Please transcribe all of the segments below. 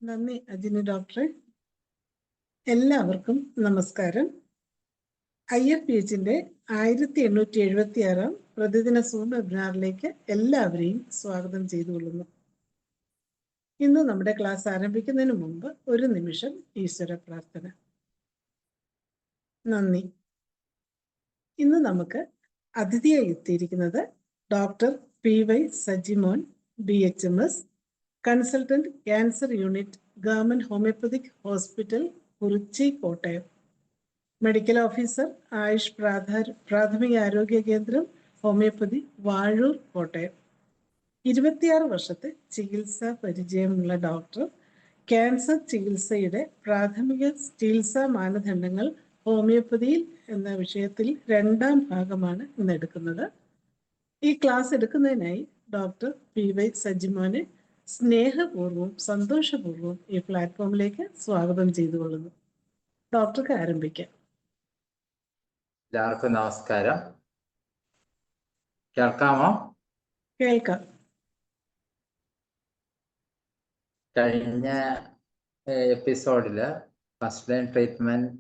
നന്ദി അജിനി ഡോക്ടറെ. എല്ലാവർക്കും നമസ്കാരം. IFPHന്റെ 1876 പ്രതിദിന സൂം വെബിനാറിലേക്ക് എല്ലാവരെയും സ്വാഗതം ചെയ്തുകൊള്ളുന്നു. ഇന്ന് നമ്മുടെ ക്ലാസ് ആരംഭിക്കുന്നതിന് മുമ്പ് ഒരു നിമിഷം ഈശ്വര പ്രാർത്ഥന. നന്ദി. ഇന്ന് നമുക്ക് അതിഥിയായി എത്തിയിരിക്കുന്നത് doctor PY Sajimon, BHMS, consultant cancer unit, government homoeopathic hospital, Kurichi, Kottayam. Medical officer, Ayush പ്രാഥമിക ആരോഗ്യ കേന്ദ്രം, ഹോമിയോപ്പതി, വാഴൂർ, കോട്ടയം. 26 വർഷത്തെ ചികിത്സാ പരിചയമുള്ള ഡോക്ടർ ക്യാൻസർ ചികിത്സയുടെ പ്രാഥമിക ചികിത്സാ മാനദണ്ഡങ്ങൾ ഹോമിയോപ്പതിയിൽ എന്ന വിഷയത്തിൽ 2ാം ഭാഗമാണ് ഇന്ന് എടുക്കുന്നത്. ഈ ക്ലാസ് എടുക്കുന്നതിനായി ഡോക്ടർ PY സജിമോനെ സ്നേഹപൂർവ്വം സന്തോഷപൂർവ്വം ഈ പ്ലാറ്റ്ഫോമിലേക്ക് സ്വാഗതം ചെയ്തുകൊള്ളുന്നു. ഡോക്ടർക്ക് ആരംഭിക്കാം. എല്ലാവർക്കും നമസ്കാരം. കേൾക്കാമോ? കേൾക്കാം. കഴിഞ്ഞ എപ്പിസോഡിൽ ഫസ്റ്റ് ലൈൻ ട്രീറ്റ്മെന്റ്,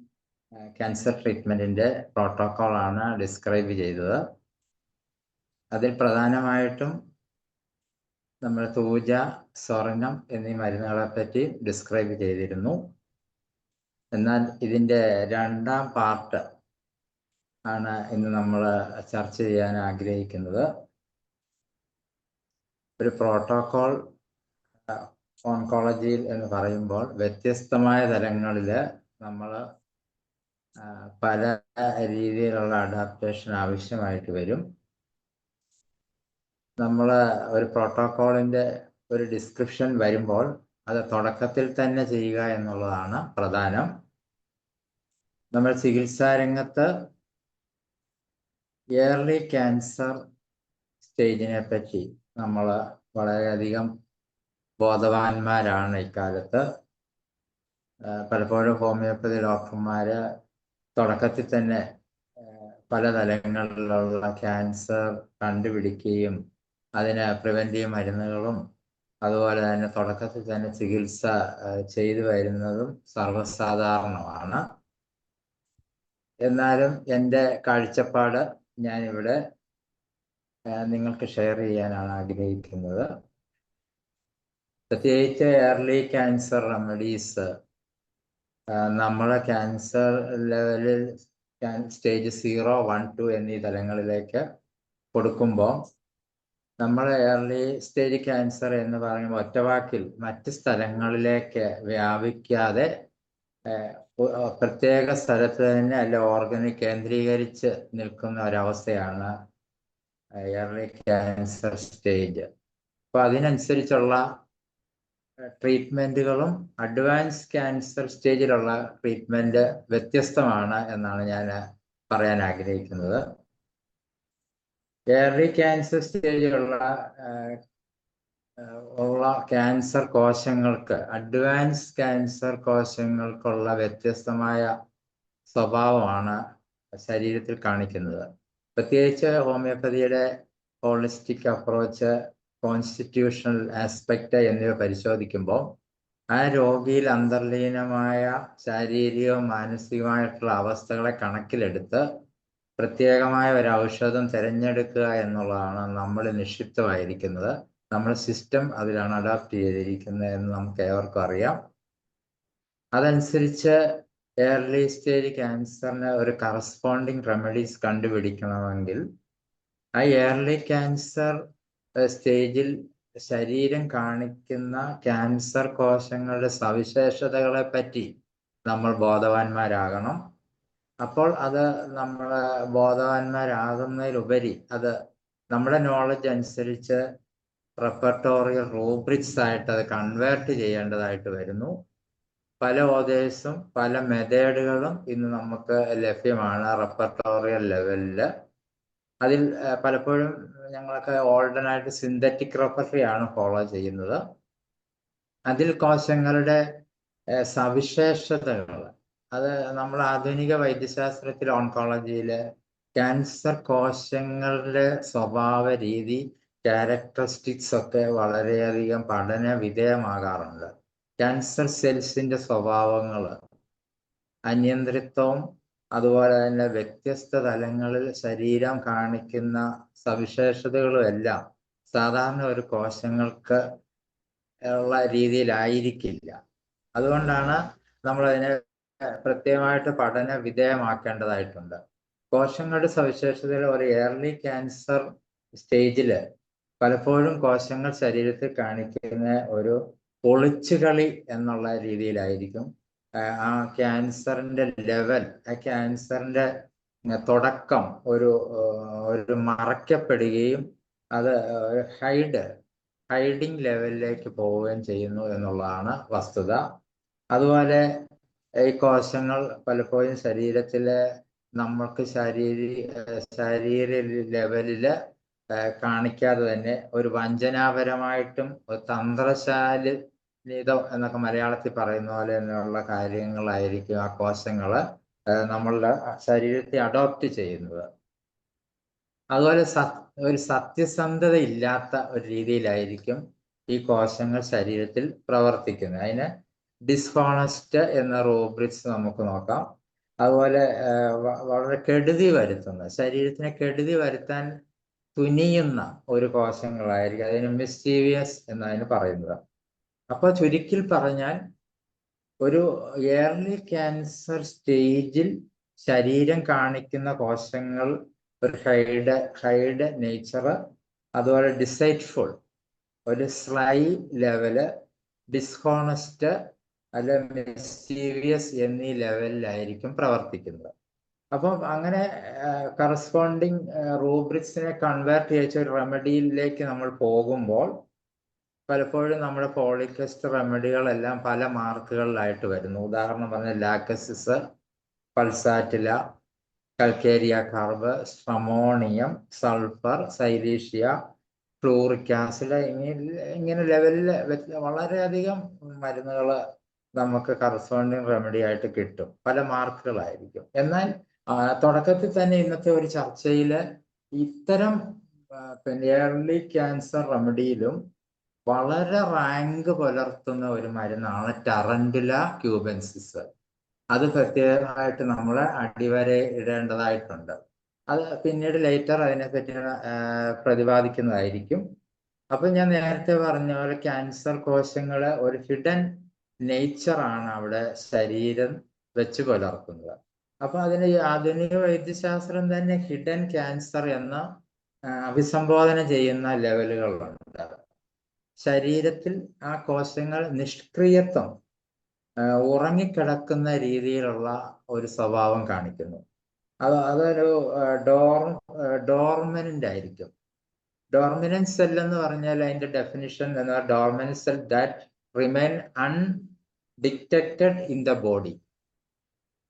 ക്യാൻസർ ട്രീറ്റ്മെന്റിന്റെ പ്രോട്ടോകോളാണ് ഡിസ്ക്രൈബ് ചെയ്തത്. അതിൽ പ്രധാനമായിട്ടും നമ്മൾ തൂജ, സ്വർണം എന്നീ മരുന്നുകളെ പറ്റി ഡിസ്ക്രൈബ് ചെയ്തിരുന്നു. എന്നാൽ ഇതിൻ്റെ 2ാം പാർട്ട് ആണ് ഇന്ന് നമ്മൾ ചർച്ച ചെയ്യാൻ ആഗ്രഹിക്കുന്നത്. ഒരു പ്രോട്ടോകോൾ ഓൺകോളജിയിൽ എന്ന് പറയുമ്പോൾ വ്യത്യസ്തമായ തലങ്ങളിൽ നമ്മൾ പല രീതിയിലുള്ള അഡാപ്റ്റേഷൻ ആവശ്യമായിട്ട് വരും. നമ്മൾ ഒരു പ്രോട്ടോകോളിൻ്റെ ഒരു ഡിസ്ക്രിപ്ഷൻ വരുമ്പോൾ അത് തുടക്കത്തിൽ തന്നെ ചെയ്യുക എന്നുള്ളതാണ് പ്രധാനം. നമ്മൾ ചികിത്സാ രംഗത്ത് ഏർലി ക്യാൻസർ സ്റ്റേജിനെ പറ്റി നമ്മൾ വളരെയധികം ബോധവാന്മാരാണ് ഇക്കാലത്ത്. പലപ്പോഴും ഹോമിയോപ്പതി ഡോക്ടർമാർ തുടക്കത്തിൽ തന്നെ പല തലങ്ങളിലുള്ള ക്യാൻസർ കണ്ടുപിടിക്കുകയും അതിന് പ്രിവെൻറ്റീവ് മരുന്നുകളും അതുപോലെ തന്നെ തുടക്കത്തിൽ തന്നെ ചികിത്സ ചെയ്തു വരുന്നതും സർവ്വസാധാരണമാണ്. എന്നാലും എൻ്റെ കാഴ്ചപ്പാട് ഞാനിവിടെ നിങ്ങൾക്ക് ഷെയർ ചെയ്യാനാണ് ആഗ്രഹിക്കുന്നത്. പ്രത്യേകിച്ച് ഏർലി ക്യാൻസർ റെമഡീസ് നമ്മളെ ക്യാൻസർ ലെവലിൽ സ്റ്റേജ് 0, 1, 2 എന്നീ തലങ്ങളിലേക്ക് കൊടുക്കുമ്പോൾ നമ്മൾ ഏർലി സ്റ്റേജ് ക്യാൻസർ എന്ന് പറയുമ്പോൾ ഒറ്റവാക്കിൽ മറ്റ് സ്ഥലങ്ങളിലേക്ക് വ്യാപിക്കാതെ പ്രത്യേക സ്ഥലത്ത് തന്നെ അല്ല ഓർഗനിൽ കേന്ദ്രീകരിച്ച് നിൽക്കുന്ന ഒരവസ്ഥയാണ് ഏർലി ക്യാൻസർ സ്റ്റേജ്. അപ്പോൾ അതിനനുസരിച്ചുള്ള ട്രീറ്റ്മെൻറ്റുകളും അഡ്വാൻസ് ക്യാൻസർ സ്റ്റേജിലുള്ള ട്രീറ്റ്മെൻറ്റ് വ്യത്യസ്തമാണ് എന്നാണ് ഞാൻ പറയാൻ ആഗ്രഹിക്കുന്നത്. ഏർലി ക്യാൻസർ സ്റ്റേജിലുള്ള ക്യാൻസർ കോശങ്ങൾക്ക് അഡ്വാൻസ് ക്യാൻസർ കോശങ്ങൾക്കുള്ള വ്യത്യസ്തമായ സ്വഭാവമാണ് ശരീരത്തിൽ കാണിക്കുന്നത്. പ്രത്യേകിച്ച് ഹോമിയോപ്പതിയുടെ ഹോളിസ്റ്റിക് അപ്രോച്ച്, കോൺസ്റ്റിറ്റ്യൂഷണൽ ആസ്പെക്റ്റ് എന്നിവ പരിശോധിക്കുമ്പോൾ ആ രോഗിയിൽ അന്തർലീനമായ ശാരീരികവും മാനസികമായിട്ടുള്ള അവസ്ഥകളെ കണക്കിലെടുത്ത് പ്രത്യേകമായ ഒരു ഔഷധം തിരഞ്ഞെടുക്കുക എന്നുള്ളതാണ് നമ്മൾ നിക്ഷിപ്തമായിരിക്കുന്നത്. നമ്മുടെ സിസ്റ്റം അതിലാണ് അഡാപ്റ്റ് ചെയ്തിരിക്കുന്നത് എന്ന് നമുക്ക് ഏവർക്കും അറിയാം. അതനുസരിച്ച് ഏർലി സ്റ്റേജ് ക്യാൻസറിന് ഒരു കറസ്പോണ്ടിങ് റെമഡീസ് കണ്ടുപിടിക്കണമെങ്കിൽ ആ ഏർലി ക്യാൻസർ സ്റ്റേജിൽ ശരീരം കാണിക്കുന്ന ക്യാൻസർ കോശങ്ങളുടെ സവിശേഷതകളെ പറ്റി നമ്മൾ ബോധവാന്മാരാകണം. അപ്പോൾ അത് നമ്മൾ ബോധവാന്മാരാകുന്നതിലുപരി അത് നമ്മുടെ നോളജ് അനുസരിച്ച് റെപ്പർട്ടോറിയൽ റൂബ്രിക്സ് ആയിട്ട് അത് കൺവേർട്ട് ചെയ്യേണ്ടതായിട്ട് വരുന്നു. പല ഓതേഴ്സും പല മെത്തേഡുകളും ഇന്ന് നമുക്ക് ലഭ്യമാണ് റെപ്പർട്ടോറിയൽ ലെവലിൽ. അതിൽ പലപ്പോഴും ഞങ്ങളൊക്കെ ഓൾഡനായിട്ട് സിന്തറ്റിക് റെപ്പർട്ടറി ആണ് ഫോളോ ചെയ്യുന്നത്. അതിൽ കോശങ്ങളുടെ സവിശേഷതകൾ, അത് നമ്മൾ ആധുനിക വൈദ്യശാസ്ത്രത്തിൽ ഓൺകോളജിയിൽ ക്യാൻസർ കോശങ്ങളുടെ സ്വഭാവ രീതി, ക്യാരക്ടറിസ്റ്റിക്സ് ഒക്കെ വളരെയധികം പഠന വിധേയമാകാറുണ്ട്. ക്യാൻസർ സെൽസിന്റെ സ്വഭാവങ്ങൾ, അനിയന്ത്രിത്വവും അതുപോലെ തന്നെ വ്യത്യസ്ത തലങ്ങളിൽ ശരീരം കാണിക്കുന്ന സവിശേഷതകളും എല്ലാം സാധാരണ ഒരു കോശങ്ങൾക്ക് ഉള്ള രീതിയിലായിരിക്കില്ല. അതുകൊണ്ടാണ് നമ്മളതിനെ പ്രത്യേകമായിട്ട് പഠന വിധേയമാക്കേണ്ടതായിട്ടുണ്ട്. കോശങ്ങളുടെ സവിശേഷതകൾ ഒരു ഏർലി ക്യാൻസർ സ്റ്റേജിൽ പലപ്പോഴും കോശങ്ങൾ ശരീരത്തിൽ കാണിക്കുന്ന ഒരു ഒളിച്ചുകളി എന്നുള്ള രീതിയിലായിരിക്കും. ആ ക്യാൻസറിന്റെ ലെവൽ, ആ ക്യാൻസറിന്റെ തുടക്കം ഒരു മറയ്ക്കപ്പെടുകയും അത് ഹൈഡിങ് ലെവലിലേക്ക് പോവുകയും ചെയ്യുന്നു എന്നുള്ളതാണ് വസ്തുത. അതുപോലെ ഈ കോശങ്ങൾ പലപ്പോഴും ശരീരത്തിലെ നമ്മൾക്ക് ശരീര ലെവലില് കാണിക്കാതെ തന്നെ ഒരു വഞ്ചനാപരമായിട്ടും ഒരു തന്ത്രശാലിതം എന്നൊക്കെ മലയാളത്തിൽ പറയുന്ന പോലെ എന്നുള്ള കാര്യങ്ങളായിരിക്കും ആ കോശങ്ങള് നമ്മളുടെ ശരീരത്തെ അഡോപ്റ്റ് ചെയ്യുന്നത്. അതുപോലെ ഒരു സത്യസന്ധത ഇല്ലാത്ത ഒരു രീതിയിലായിരിക്കും ഈ കോശങ്ങൾ ശരീരത്തിൽ പ്രവർത്തിക്കുന്നത്. അതിന് ഡിസ്ഹോണസ്റ്റ് എന്ന റൂബ്രിക്സ് നമുക്ക് നോക്കാം. അതുപോലെ വളരെ കെടുതി വരുത്തുന്ന, ശരീരത്തിന് കെടുതി വരുത്താൻ തുനിയുന്ന ഒരു കോശങ്ങളായിരിക്കും. അതിന് മിസ്റ്റീവിയസ് എന്നതിന് പറയുന്നത്. അപ്പൊ ചുരുക്കിൽ പറഞ്ഞാൽ ഒരു ഏർലി ക്യാൻസർ സ്റ്റേജിൽ ശരീരം കാണിക്കുന്ന കോശങ്ങൾ ഒരു ഹൈഡ് നേച്ചർ, അതുപോലെ ഡിസൈറ്റ്ഫുൾ, ഒരു സ്ലൈ ലെവല്, ഡിസ്ഹോണസ്റ്റ് അല്ലെ മിസ്റ്റീരിയസ് എന്നീ ലെവലിലായിരിക്കും പ്രവർത്തിക്കുന്നത്. അപ്പം അങ്ങനെ കറസ്പോണ്ടിങ് റൂബ്രിക്സിനെ കൺവേർട്ട് ചെയ്ത ഒരു റെമഡിയിലേക്ക് നമ്മൾ പോകുമ്പോൾ പലപ്പോഴും നമ്മുടെ പോളികസ്റ്റ് റെമഡികളെല്ലാം പല മാർക്കുകളിലായിട്ട് വരുന്നു. ഉദാഹരണം പറഞ്ഞാൽ Lachesis, പൾസാറ്റില, calcarea carb, സ്ട്രമോണിയം, sulphur, സൈലീഷ്യ, fluoric acid, ഇങ്ങനെ ലെവലിൽ വളരെയധികം മരുന്നുകൾ നമുക്ക് കറസ്പോണ്ടിങ് റെമഡി ആയിട്ട് കിട്ടും. പല മാർക്കുകളായിരിക്കും. എന്നാൽ തുടക്കത്തിൽ തന്നെ ഇന്നത്തെ ഒരു ചർച്ചയിൽ ഇത്തരം ഏർലി ക്യാൻസർ റെമഡിയിലും വളരെ റാങ്ക് പുലർത്തുന്ന ഒരു മരുന്നാണ് ടറന്റുല ക്യൂബൻസിസ്. അത് പ്രത്യേകമായിട്ട് നമ്മൾ അടിവര ഇടേണ്ടതായിട്ടുണ്ട്. അത് പിന്നീട് ലേറ്റർ അതിനെപ്പറ്റി പ്രതിപാദിക്കുന്നതായിരിക്കും. അപ്പൊ ഞാൻ നേരത്തെ പറഞ്ഞ പോലെ ക്യാൻസർ കോശങ്ങള് ഒരു ഹിഡൻ നേച്ചറാണ് അവിടെ ശരീരം വെച്ച് പുലർത്തുന്നത്. അപ്പൊ അതിന് ആധുനിക വൈദ്യശാസ്ത്രം തന്നെ ഹിഡൻ ക്യാൻസർ എന്ന് അഭിസംബോധന ചെയ്യുന്ന ലെവലുകളുണ്ട്. ശരീരത്തിൽ ആ കോശങ്ങൾ നിഷ്ക്രിയത്വം, ഉറങ്ങിക്കിടക്കുന്ന രീതിയിലുള്ള ഒരു സ്വഭാവം കാണിക്കുന്നു. അതൊരു ഡോർമനന്റ് ആയിരിക്കും. ഡോർമിനന്റ് സെൽ എന്ന് പറഞ്ഞാൽ അതിന്റെ ഡെഫിനിഷൻ എന്ന dormant cell that remain undetected in the body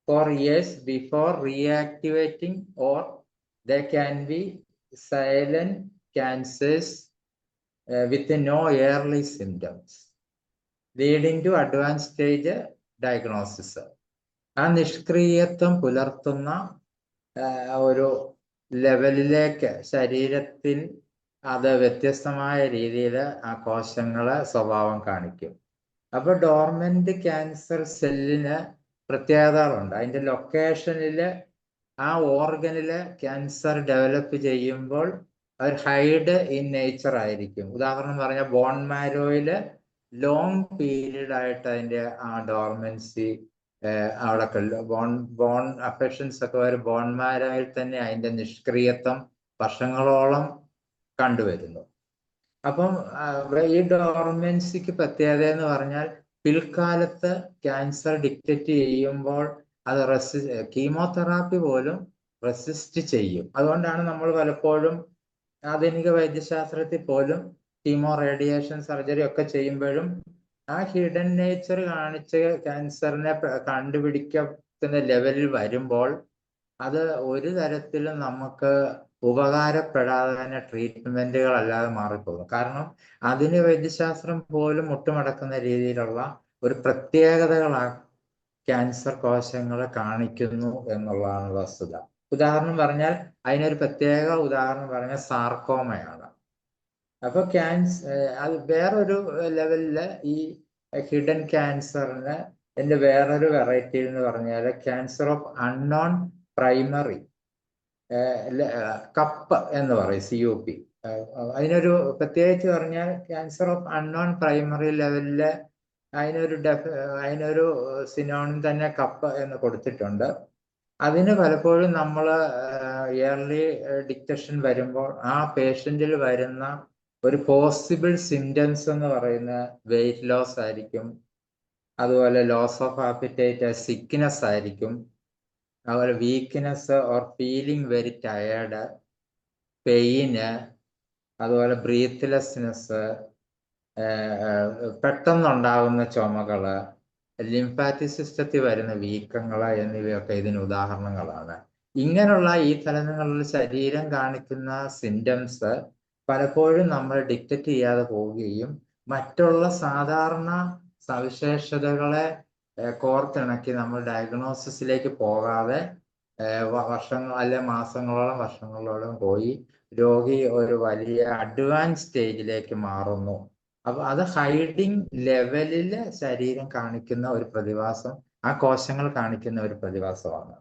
for years before reactivating, or they can be silent cancers with no early symptoms leading to advance stage diagnosis. ആ നിഷ്ക്രിയത്വം പുലർത്തുന്ന ഒരു ലെവലിലേക്ക് ശരീരത്തിൽ അത് വ്യത്യസ്തമായ രീതിയിൽ ആ കോശങ്ങളെ സ്വഭാവം കാണിക്കും. അപ്പൊ ഡോർമെന്റ് ക്യാൻസർ സെല്ലിന് പ്രത്യേകതകളുണ്ട്. അതിന്റെ ലൊക്കേഷനിൽ ആ ഓർഗനില് ക്യാൻസർ ഡെവലപ്പ് ചെയ്യുമ്പോൾ ഒരു ഹൈഡ് ഇൻ നേച്ചർ ആയിരിക്കും. ഉദാഹരണം പറഞ്ഞാൽ ബോൺ മാരോയില് ലോങ് പീരീഡ് ആയിട്ട് അതിന്റെ ആ ഡോർമൻസി അവിടെ ബോൺ അഫക്ഷൻസ് ഒക്കെ വരും. ബോൺ മാരോയിൽ തന്നെ അതിന്റെ നിഷ്ക്രിയത്വം വർഷങ്ങളോളം കണ്ടുവരുന്നു. അപ്പം ഈ ഡോർമൻസിക്ക് പ്രത്യേകത എന്ന് പറഞ്ഞാൽ പിൽക്കാലത്ത് ക്യാൻസർ ഡിറ്റക്റ്റ് ചെയ്യുമ്പോൾ അത് കീമോതെറാപ്പി പോലും റെസിസ്റ്റ് ചെയ്യും. അതുകൊണ്ടാണ് നമ്മൾ പലപ്പോഴും ആധുനിക വൈദ്യശാസ്ത്രത്തിൽ പോലും കീമോ, റേഡിയേഷൻ, സർജറി ഒക്കെ ചെയ്യുമ്പോഴും ആ ഹിഡൻ നേച്ചർ കാണിച്ച് ക്യാൻസറിനെ കണ്ടുപിടിക്കുന്ന ലെവലിൽ വരുമ്പോൾ അത് ഒരു തരത്തിലും നമുക്ക് ഉപകാരപ്പെടാതെ തന്നെ ട്രീറ്റ്മെന്റുകൾ അല്ലാതെ മാറിപ്പോകും. കാരണം അതിന് വൈദ്യശാസ്ത്രം പോലും മുട്ടുമടക്കുന്ന രീതിയിലുള്ള ഒരു പ്രത്യേകതകൾ ക്യാൻസർ കോശങ്ങളെ കാണിക്കുന്നു എന്നുള്ളതാണ് വസ്തുത. ഉദാഹരണം പറഞ്ഞാൽ അതിനൊരു പ്രത്യേക ഉദാഹരണം പറഞ്ഞാൽ സാർക്കോമയാണ്. അപ്പൊ അത് വേറൊരു ലെവലില് ഈ ഹിഡൻ ക്യാൻസറിന് എൻ്റെ വേറൊരു വെറൈറ്റി എന്ന് പറഞ്ഞാൽ cancer of unknown primary cup എന്ന് പറയും, COP. അതിനൊരു പ്രത്യേകിച്ച് പറഞ്ഞാൽ ക്യാൻസർ ഓഫ് അൺനോൺ പ്രൈമറി ലെവലില് അതിനൊരു സിനോണിം തന്നെ കപ്പ് എന്ന് കൊടുത്തിട്ടുണ്ട്. അതിന് പലപ്പോഴും നമ്മൾ ഇയർലി ഡിറ്റക്ഷൻ വരുമ്പോൾ ആ പേഷ്യൻറ്റിൽ വരുന്ന ഒരു പോസിബിൾ സിംറ്റംസ് എന്ന് പറയുന്ന വെയിറ്റ് ലോസ് ആയിരിക്കും, അതുപോലെ ലോസ് ഓഫ് ആപ്പിറ്റൈറ്റ്, സിക്നെസ് ആയിരിക്കും, അതുപോലെ weakness or feeling very tired, pain, അതുപോലെ ബ്രീത്ത്ലെസ്നെസ്, പെട്ടെന്നുണ്ടാകുന്ന ചുമകള്, ലിംഫാറ്റിക് സിസ്റ്റത്തിൽ വരുന്ന വീക്കങ്ങള് എന്നിവയൊക്കെ ഇതിന് ഉദാഹരണങ്ങളാണ്. ഇങ്ങനെയുള്ള ഈ തലങ്ങളിൽ ശരീരം കാണിക്കുന്ന സിംറ്റംസ് പലപ്പോഴും നമ്മൾ ഡിറ്റക്ട് ചെയ്യാതെ പോവുകയും മറ്റുള്ള സാധാരണ സവിശേഷതകളെ കോർത്തിണക്കി നമ്മൾ ഡയഗ്നോസിസിലേക്ക് പോകാതെ വർഷങ്ങൾ അല്ലെ മാസങ്ങളോളം വർഷങ്ങളോളം പോയി രോഗി ഒരു വലിയ അഡ്വാൻസ് സ്റ്റേജിലേക്ക് മാറുന്നു. അപ്പൊ അത് ഹൈഡിങ് ലെവലിൽ ശരീരം കാണിക്കുന്ന ഒരു പ്രതിഭാസം, ആ കോശങ്ങൾ കാണിക്കുന്ന ഒരു പ്രതിഭാസമാണ്.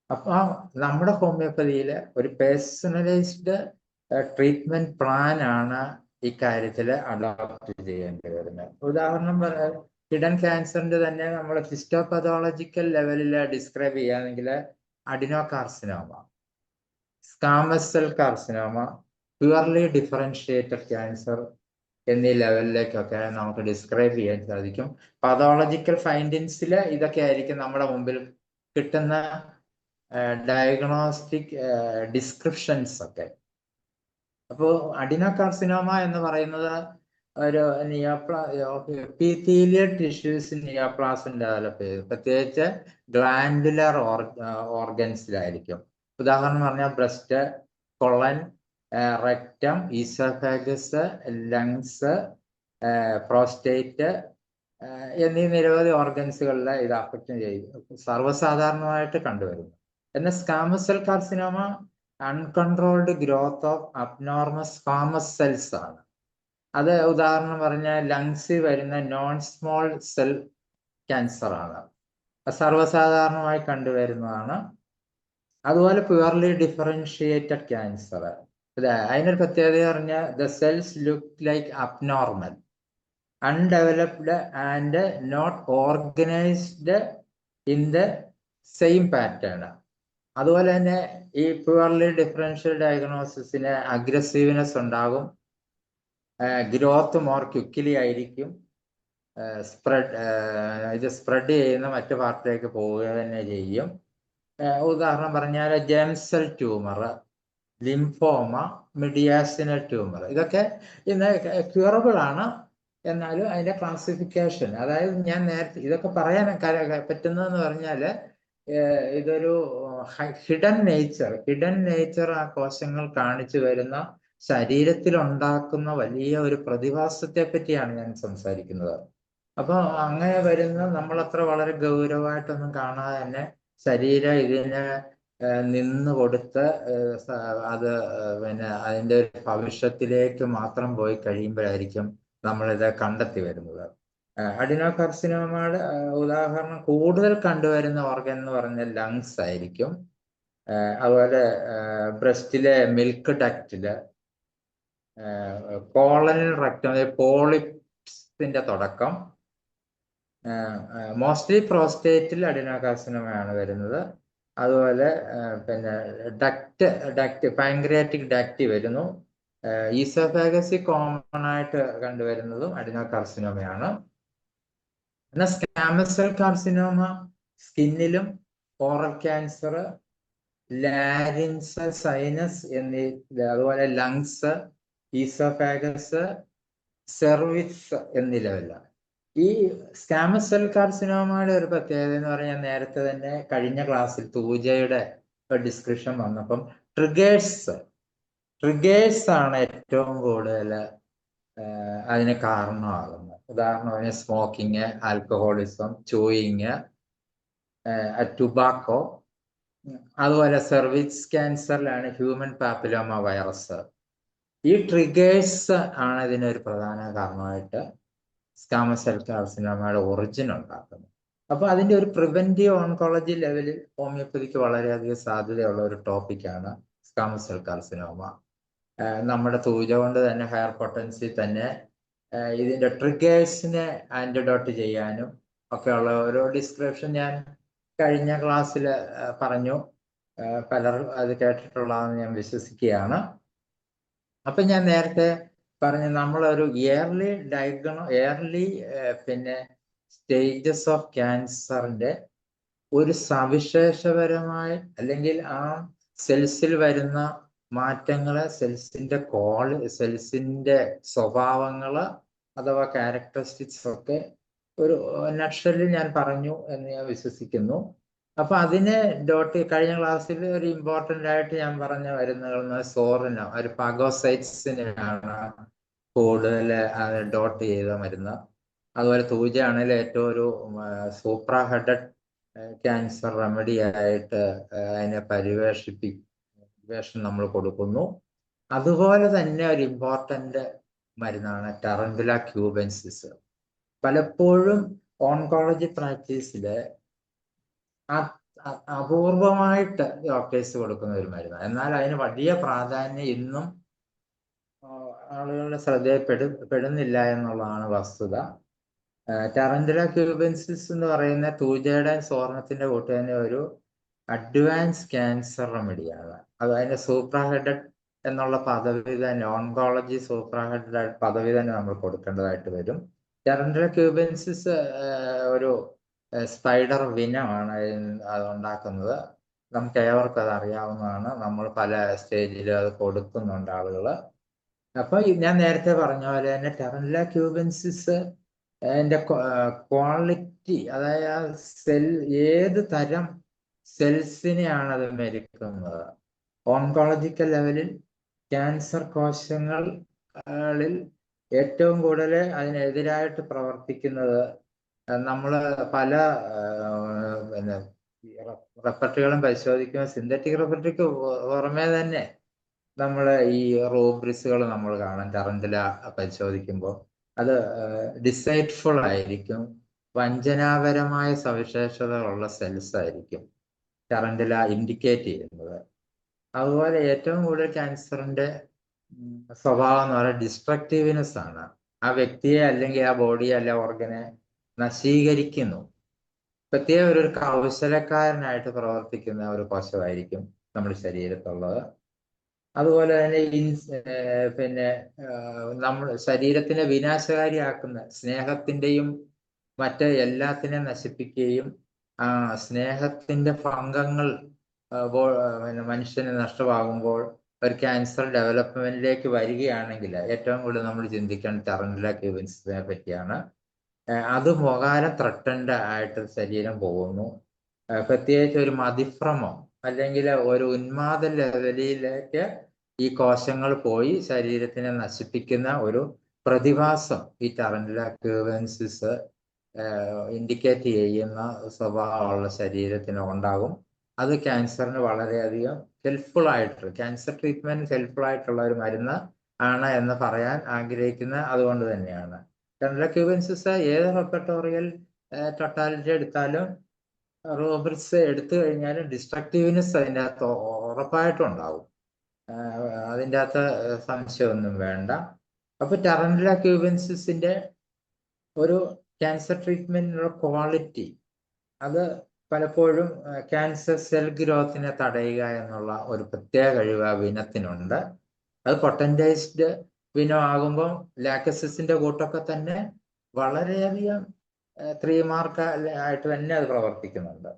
അപ്പൊ നമ്മുടെ ഹോമിയോപ്പതിയിൽ ഒരു പേഴ്സണലൈസ്ഡ് ട്രീറ്റ്മെന്റ് പ്ലാൻ ആണ് ഇക്കാര്യത്തിൽ അഡോപ്റ്റ് ചെയ്യേണ്ടി വരുന്നത്. ഉദാഹരണം പറയാൻ, ഹിഡൻ ക്യാൻസറിന്റെ തന്നെ നമ്മൾ ഹിസ്റ്റോപതോളജിക്കൽ ലെവലിൽ ഡിസ്ക്രൈബ് ചെയ്യുകയാണെങ്കിൽ adenocarcinoma, squamous cell carcinoma, poorly differentiated cancer എന്നീ ലെവലിലേക്കൊക്കെ നമുക്ക് ഡിസ്ക്രൈബ് ചെയ്യാൻ സാധിക്കും. പതോളജിക്കൽ ഫൈൻഡിങ്സിൽ ഇതൊക്കെ ആയിരിക്കും നമ്മുടെ മുമ്പിൽ കിട്ടുന്ന ഡയഗ്നോസ്റ്റിക് ഡിസ്ക്രിപ്ഷൻസ് ഒക്കെ. അപ്പോൾ അഡിനോകാർസിനോമ എന്ന് പറയുന്നത് ഒരു എപ്പിത്തീലിയൽ ടിഷ്യൂസ് നിയോപ്ലാസം ഡെവലപ്പ് ചെയ്തു, പ്രത്യേകിച്ച് ഗ്ലാൻഡുലർ ഓർഗൻസിലായിരിക്കും. ഉദാഹരണം പറഞ്ഞാൽ breast, colon, rectum, oesophagus, lungs, prostate എന്നീ നിരവധി ഓർഗൻസുകളിൽ ഇത് അഫക്റ്റ് ചെയ്തു സർവ്വസാധാരണമായിട്ട് കണ്ടുവരുന്നു. എന്നാൽ squamous cell carcinoma uncontrolled growth of abnormal squamous cells ആണ്. അത് ഉദാഹരണം പറഞ്ഞാൽ ലങ്സിൽ വരുന്ന നോൺ സ്മോൾ സെൽ ക്യാൻസർ ആണ്, സർവ്വസാധാരണമായി കണ്ടുവരുന്നതാണ്. അതുപോലെ പ്യുവർലി ഡിഫറൻഷിയേറ്റഡ് ക്യാൻസർ, അതിനൊരു പ്രത്യേകത പറഞ്ഞാൽ the cells look like abnormal, undeveloped and not organised in the same pattern. അതുപോലെ തന്നെ ഈ പ്യുവർലി ഡിഫറൻഷ്യൽ ഡയഗ്നോസിസിന് അഗ്രസീവ്നെസ് ഉണ്ടാകും, ഗ്രോത്ത് മോർ ക്വിക്കലി ആയിരിക്കും, ഇത് സ്പ്രെഡ് ചെയ്യുന്ന മറ്റു പാർട്ടിലേക്ക് പോവുക തന്നെ ചെയ്യും. ഉദാഹരണം പറഞ്ഞാൽ germ cell tumour, lymphoma, mediastinal tumour, ഇതൊക്കെ ഇന്ന് ക്യൂറബിൾ ആണ്. എന്നാലും അതിന്റെ ക്ലാസിഫിക്കേഷൻ, അതായത് ഞാൻ നേരത്തെ ഇതൊക്കെ പറയാൻ പറ്റുന്നതെന്ന് പറഞ്ഞാൽ ഇതൊരു ഹിഡൻ നേച്ചർ ആ കോശങ്ങൾ കാണിച്ചു വരുന്ന ശരീരത്തിൽ ഉണ്ടാക്കുന്ന വലിയ ഒരു പ്രതിഭാസത്തെ പറ്റിയാണ് ഞാൻ സംസാരിക്കുന്നത്. അപ്പൊ അങ്ങനെ വരുന്ന നമ്മളത്ര വളരെ ഗൗരവമായിട്ടൊന്നും കാണാതെ തന്നെ ശരീരം ഇതിന് നിന്ന് കൊടുത്ത് അത് പിന്നെ അതിൻ്റെ ഒരു ഭവിഷ്യത്തിലേക്ക് മാത്രം പോയി കഴിയുമ്പോഴായിരിക്കും നമ്മളിത് കണ്ടെത്തി വരുന്നത്. അഡിനോകാർസിനോമയുടെ ഉദാഹരണം കൂടുതൽ കണ്ടുവരുന്ന ഓർഗൻ എന്ന് പറഞ്ഞാൽ ലങ്സ് ആയിരിക്കും. അതുപോലെ ബ്രസ്റ്റിലെ മിൽക്ക് ഡക്റ്റില്, കോളനിൽ റെക്ടം, പോളിപ്സിന്റെ തുടക്കം, മോസ്റ്റ്ലി പ്രോസ്റ്റേറ്റിൽ അഡിനോകാർസിനോമയാണ് വരുന്നത്. അതുപോലെ പിന്നെ ഡക്റ്റ് പാൻക്രിയാറ്റിക് ഡക്റ്റ് വരുന്നു. ഈസോഫാഗസി കോമൺ ആയിട്ട് കണ്ടുവരുന്നതും അഡിനോകാർസിനോമയാണ്. എന്നാൽ സ്ക്വാമസ് സെൽ കാർസിനോമ സ്കിന്നിലും, ഓറൽ ക്യാൻസർ, ലാരിൻസ്, സൈനസ് എന്നീ, അതുപോലെ ലങ്സ്, ഈസോഫാഗസ്, സെർവിക്സ് എന്നീ ലെവലിലാണ്. ഈ സ്ക്വാമസ് സെൽ കാർസിനോമയുടെ ഒരു പ്രത്യേകത എന്ന് പറഞ്ഞാൽ നേരത്തെ തന്നെ കഴിഞ്ഞ ക്ലാസ്സിൽ തൂജയുടെ ഡിസ്ക്രിപ്ഷൻ വന്നപ്പം ട്രിഗേഴ്സ് ആണ് ഏറ്റവും കൂടുതൽ അതിന് കാരണമാകുന്നത്. ഉദാഹരണം പറഞ്ഞാൽ സ്മോക്കിങ്, ആൽക്കഹോളിസം, ചൂയിങ്, ടുബാക്കോ. അതുപോലെ സെർവിക്സ് ക്യാൻസറിലാണ് ഹ്യൂമൻ പാപ്പിലോമ വൈറസ്. ഈ ട്രിഗേഴ്സ് ആണ് ഇതിനൊരു പ്രധാന കാരണമായിട്ട് സ്കാമസ് സെൽ കാർസിനോമയുടെ ഒറിജിൻ ഉണ്ടാക്കുന്നത്. അപ്പൊ അതിന്റെ ഒരു പ്രിവെന്റീവ് ഓൺകോളജി ലെവലിൽ ഹോമിയോപ്പതിക്ക് വളരെയധികം സാധ്യതയുള്ള ഒരു ടോപ്പിക്കാണ് സ്കാമസ് സെൽ കാർസിനോമ. നമ്മുടെ തൂജ കൊണ്ട് തന്നെ ഹയർ പൊട്ടൻസി തന്നെ ഇതിന്റെ ട്രിഗേഴ്സിനെ ആന്റിഡോട്ട് ചെയ്യാനും ഒക്കെയുള്ള ഒരു ഡിസ്ക്രിപ്ഷൻ ഞാൻ കഴിഞ്ഞ ക്ലാസ്സിൽ പറഞ്ഞു. പലരും അത് കേട്ടിട്ടുള്ളതെന്ന് ഞാൻ വിശ്വസിക്കുകയാണ്. അപ്പൊ ഞാൻ നേരത്തെ പറഞ്ഞു നമ്മളൊരു ഇയർലി പിന്നെ സ്റ്റേജസ് ഓഫ് ക്യാൻസറിന്റെ ഒരു സവിശേഷപരമായി അല്ലെങ്കിൽ ആ സെൽസിൽ വരുന്ന മാറ്റങ്ങള്, സെൽസിന്റെ സ്വഭാവങ്ങള് അഥവാ ക്യാരക്ടറിസ്റ്റിക്സ് ഒക്കെ ഒരു നക്ഷലിൽ ഞാൻ പറഞ്ഞു എന്ന് ഞാൻ വിശ്വസിക്കുന്നു. അപ്പൊ അതിനെ കഴിഞ്ഞ ക്ലാസ്സിൽ ഒരു ഇമ്പോർട്ടന്റ് ആയിട്ട് ഞാൻ പറഞ്ഞ വരുന്ന സോറിനോ ഒരു പഗോസൈറ്റ്സിനെയാണ് കൂടുതൽ ഡോട്ട് ചെയ്ത മരുന്ന്. അതുപോലെ തൂജയാണെങ്കിൽ ഏറ്റവും ഒരു സൂപ്രാഹെഡഡ് ക്യാൻസർ റെമഡി ആയിട്ട് അതിനെ പരിവേഷം നമ്മൾ കൊടുക്കുന്നു. അതുപോലെ തന്നെ ഒരു ഇമ്പോർട്ടന്റ് മരുന്നാണ് ടാറന്റുല ക്യൂബൻസിസ്. പലപ്പോഴും ഓൺകോളജി പ്രാക്ടീസില് അപൂർവമായിട്ട് ഡോക്ടേഴ്സ് കൊടുക്കുന്ന ഒരു മരുന്ന്, എന്നാൽ അതിന് വലിയ പ്രാധാന്യം ഇന്നും ആളുകളുടെ ശ്രദ്ധയിൽപ്പെടുന്നില്ല എന്നുള്ളതാണ് വസ്തുത. ടാറന്റുല ക്യൂബൻസിസ് എന്ന് പറയുന്ന തൂജയുടെ സ്വർണത്തിന്റെ കൂട്ട് തന്നെ ഒരു അഡ്വാൻസ് ക്യാൻസർ റെമഡിയാണ്. അത് അതിന്റെ സൂപ്രാഹെഡഡ് എന്നുള്ള പദവി തന്നെ, ഓൺകോളജി സൂപ്രാഹെഡഡ് പദവി തന്നെ നമ്മൾ കൊടുക്കേണ്ടതായിട്ട് വരും. ടാറന്റുല ക്യൂബൻസിസ് ഒരു സ്പൈഡർ വിനമാണ് അത് ഉണ്ടാക്കുന്നത്. നമുക്ക് ഏവർക്കും അത് അറിയാവുന്നതാണ്. നമ്മൾ പല സ്റ്റേജിലും അത് കൊടുക്കുന്നുണ്ട് ആളുകൾ. അപ്പൊ ഞാൻ നേരത്തെ പറഞ്ഞ പോലെ തന്നെ ടാറന്റുല ക്യൂബൻസിസ് ക്വാളിറ്റി, അതായത് ഏത് തരം സെൽസിനെയാണ് അത് മരിക്കുന്നത്. ഓൺകോളജിക്കൽ ലെവലിൽ ക്യാൻസർ കോശങ്ങളിൽ ഏറ്റവും കൂടുതൽ അതിനെതിരായിട്ട് പ്രവർത്തിക്കുന്നത് നമ്മൾ പല പിന്നെ റെപ്പർട്ടറികളും പരിശോധിക്കുമ്പോൾ സിന്തറ്റിക് റെപ്പർട്ടറിക്ക് പുറമേ തന്നെ നമ്മൾ ഈ റൂബ്രിസുകൾ നമ്മൾ കാണാം. ടാറന്റുല പരിശോധിക്കുമ്പോൾ അത് ഡിസൈറ്റ്ഫുൾ ആയിരിക്കും, വഞ്ചനാപരമായ സവിശേഷതകളുള്ള സെൽസ് ആയിരിക്കും ടാറന്റുല ഇൻഡിക്കേറ്റ് ചെയ്യുന്നത്. അതുപോലെ ഏറ്റവും കൂടുതൽ ക്യാൻസറിന്റെ സ്വഭാവം എന്ന് പറയുന്നത് ഡിസ്ട്രക്റ്റീവ്നെസ് ആണ്. ആ വ്യക്തിയെ അല്ലെങ്കിൽ ആ ബോഡിയെ അല്ല ഓർഗനെ നശീകരിക്കുന്നു. പ്രത്യേക ഒരു കൗശലക്കാരനായിട്ട് പ്രവർത്തിക്കുന്ന ഒരു കോശമായിരിക്കും നമ്മുടെ ശരീരത്തുള്ളത്. അതുപോലെ തന്നെ പിന്നെ നമ്മൾ ശരീരത്തിനെ വിനാശകാരിയാക്കുന്ന സ്നേഹത്തിന്റെയും മറ്റ് എല്ലാത്തിനെയും നശിപ്പിക്കുകയും ആ സ്നേഹത്തിന്റെ ഭംഗങ്ങൾ മനുഷ്യന് നഷ്ടമാകുമ്പോൾ ഒരു ക്യാൻസർ ഡെവലപ്മെന്റിലേക്ക് വരികയാണെങ്കിൽ ഏറ്റവും കൂടുതൽ നമ്മൾ ചിന്തിക്കാൻ ടാറന്റുല ക്യൂബൻസിനെ പറ്റിയാണ്. അത് മുഖാരം ത്രട്ടൻഡ് ആയിട്ട് ശരീരം പോകുന്നു. പ്രത്യേകിച്ച് ഒരു മതിഭ്രമം അല്ലെങ്കിൽ ഒരു ഉന്മാദ ലെവലിലേക്ക് ഈ കോശങ്ങൾ പോയി ശരീരത്തിനെ നശിപ്പിക്കുന്ന ഒരു പ്രതിഭാസം ഈ ടാറന്റുല ക്യൂബൻസിസ് ഇൻഡിക്കേറ്റ് ചെയ്യുന്ന സ്വഭാവമുള്ള ശരീരത്തിന് ഉണ്ടാകും. അത് ക്യാൻസറിന് വളരെയധികം ഹെൽപ്ഫുൾ ആയിട്ട്, ക്യാൻസർ ട്രീറ്റ്മെന്റ് ഹെൽപ്ഫുൾ ആയിട്ടുള്ള ഒരു മരുന്ന് ആണ് എന്ന് പറയാൻ ആഗ്രഹിക്കുന്ന അതുകൊണ്ട് തന്നെയാണ്. ടാറന്റുല ക്യൂബൻസിസ് ഏത് റെപ്പർട്ടോറിയൽ ടോട്ടാലിറ്റി എടുത്താലും റൂബ്രിക്സ് എടുത്തു കഴിഞ്ഞാലും ഡിസ്ട്രക്റ്റീവ്നെസ് അതിൻ്റെ അകത്ത് ഉറപ്പായിട്ടും ഉണ്ടാവും. അതിൻ്റെ അകത്ത് സംശയമൊന്നും വേണ്ട. അപ്പൊ ടാറന്റുല ക്യൂബൻസിന്റെ ഒരു ക്യാൻസർ ട്രീറ്റ്മെന്റിനുള്ള ക്വാളിറ്റി അത് പലപ്പോഴും ക്യാൻസർ സെൽ ഗ്രോത്തിനെ തടയുക എന്നുള്ള ഒരു പ്രത്യേക കഴിവ് ആ വിനത്തിനുണ്ട്. അത് പൊട്ടൻറ്റൈസ്ഡ് വിനം ആകുമ്പോൾ ലാക്കസിന്റെ കൂട്ടൊക്കെ തന്നെ വളരെയധികം 3 മാർക്ക് ആയിട്ട് തന്നെ അത് പ്രവർത്തിക്കുന്നുണ്ട്.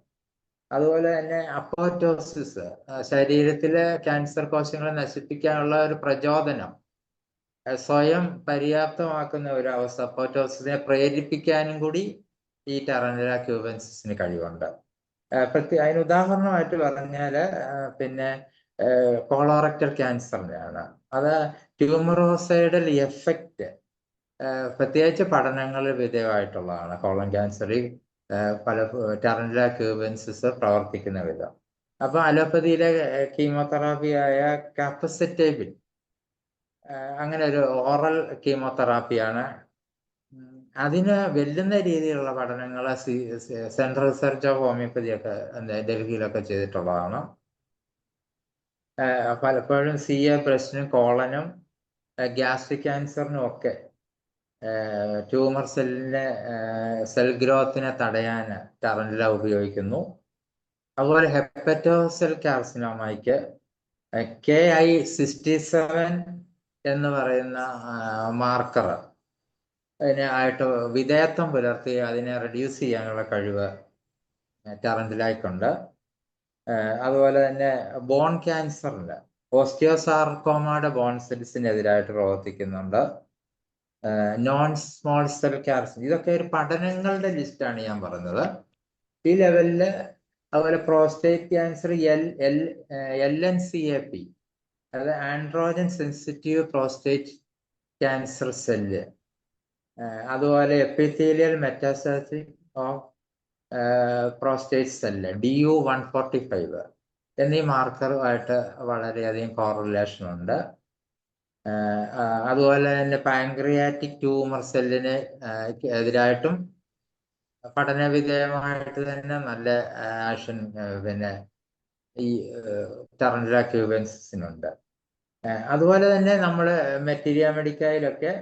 അതുപോലെ തന്നെ അപ്പോറ്റോസിസ്, ശരീരത്തിലെ ക്യാൻസർ കോശങ്ങളെ നശിപ്പിക്കാനുള്ള ഒരു പ്രചോദനം, സ്വയം പര്യാപ്തമാക്കുന്ന ഒരു അവസ്ഥ, അപ്പോറ്റോസിസിനെ പ്രേരിപ്പിക്കാനും കൂടി ഈ ടാറന്റുല ക്യൂബൻസിന് കഴിവുണ്ട്. അതിന് ഉദാഹരണമായിട്ട് പറഞ്ഞാല് പിന്നെ കോളോറക്ടൽ ക്യാൻസറിനാണ്. അത് ട്യൂമറോസൈഡൽ എഫക്റ്റ് പ്രത്യേകിച്ച് പഠനങ്ങളിൽ വിധേയമായിട്ടുള്ളതാണ്. കോളൻ ക്യാൻസറിൽ പല ടാറന്റുല ക്യൂബൻസിസ് പ്രവർത്തിക്കുന്ന വിധം. അപ്പൊ അലോപ്പതിയിലെ കീമോതെറാപ്പിയായ കാപ്പസെറ്റേബിൻ അങ്ങനെ ഒരു ഓറൽ കീമോതെറാപ്പിയാണ്. അതിന് വെല്ലുന്ന രീതിയിലുള്ള പഠനങ്ങൾ സെൻട്രൽ റിസർച്ച് ഓഫ് ഹോമിയോപ്പതി ഒക്കെ ഡൽഹിയിലൊക്കെ ചെയ്തിട്ടുള്ളതാണ്. പലപ്പോഴും ബ്രസ്റ്റിനും കോളനും ഗ്യാസ്ട്രിക് ക്യാൻസറിനും ഒക്കെ ട്യൂമർ സെൽ ഗ്രോത്തിനെ തടയാൻ ടാറന്റുല ഉപയോഗിക്കുന്നു. അതുപോലെ ഹെപ്പറ്റോസെൽ കാർസിനോമയ്ക്ക് KI67 എന്ന് പറയുന്ന മാർക്കർ അതിനായിട്ട് വിധേയത്വം പുലർത്തി അതിനെ റെഡ്യൂസ് ചെയ്യാനുള്ള കഴിവ് ടാറന്റുലയ്ക്കുണ്ട്. അതുപോലെ തന്നെ ബോൺ ക്യാൻസറിന് ഓസ്റ്റിയോസാർക്കോമയുടെ ബോൺ സെൽസിനെതിരായിട്ട് പ്രവർത്തിക്കുന്നുണ്ട്. നോൺ സ്മോൾ സെൽ കാൻസർ, ഇതൊക്കെ ഒരു പഠനങ്ങളുടെ ലിസ്റ്റാണ് ഞാൻ പറഞ്ഞത്. ഈ ലെവലില് അതുപോലെ പ്രോസ്റ്റേറ്റ് ക്യാൻസർ LNCAP, അതായത് androgen sensitive prostate cancer cell, അതുപോലെ epithelial metastasis of prostate cell DU145 എന്നീ മാർക്കറുമായിട്ട് വളരെയധികം കോറിലേഷൻ ഉണ്ട്. അതുപോലെ തന്നെ പാൻക്രിയാറ്റിക് ട്യൂമർ സെല്ലിന് എതിരായിട്ടും പഠനവിധേയമായിട്ട് തന്നെ നല്ല ആക്ഷൻ പിന്നെ ഈ ടാറന്റുല ക്യൂബൻസിനുണ്ട്. അതുപോലെ തന്നെ നമ്മൾ മെറ്റീരിയ മെഡിക്കയിലൊക്കെ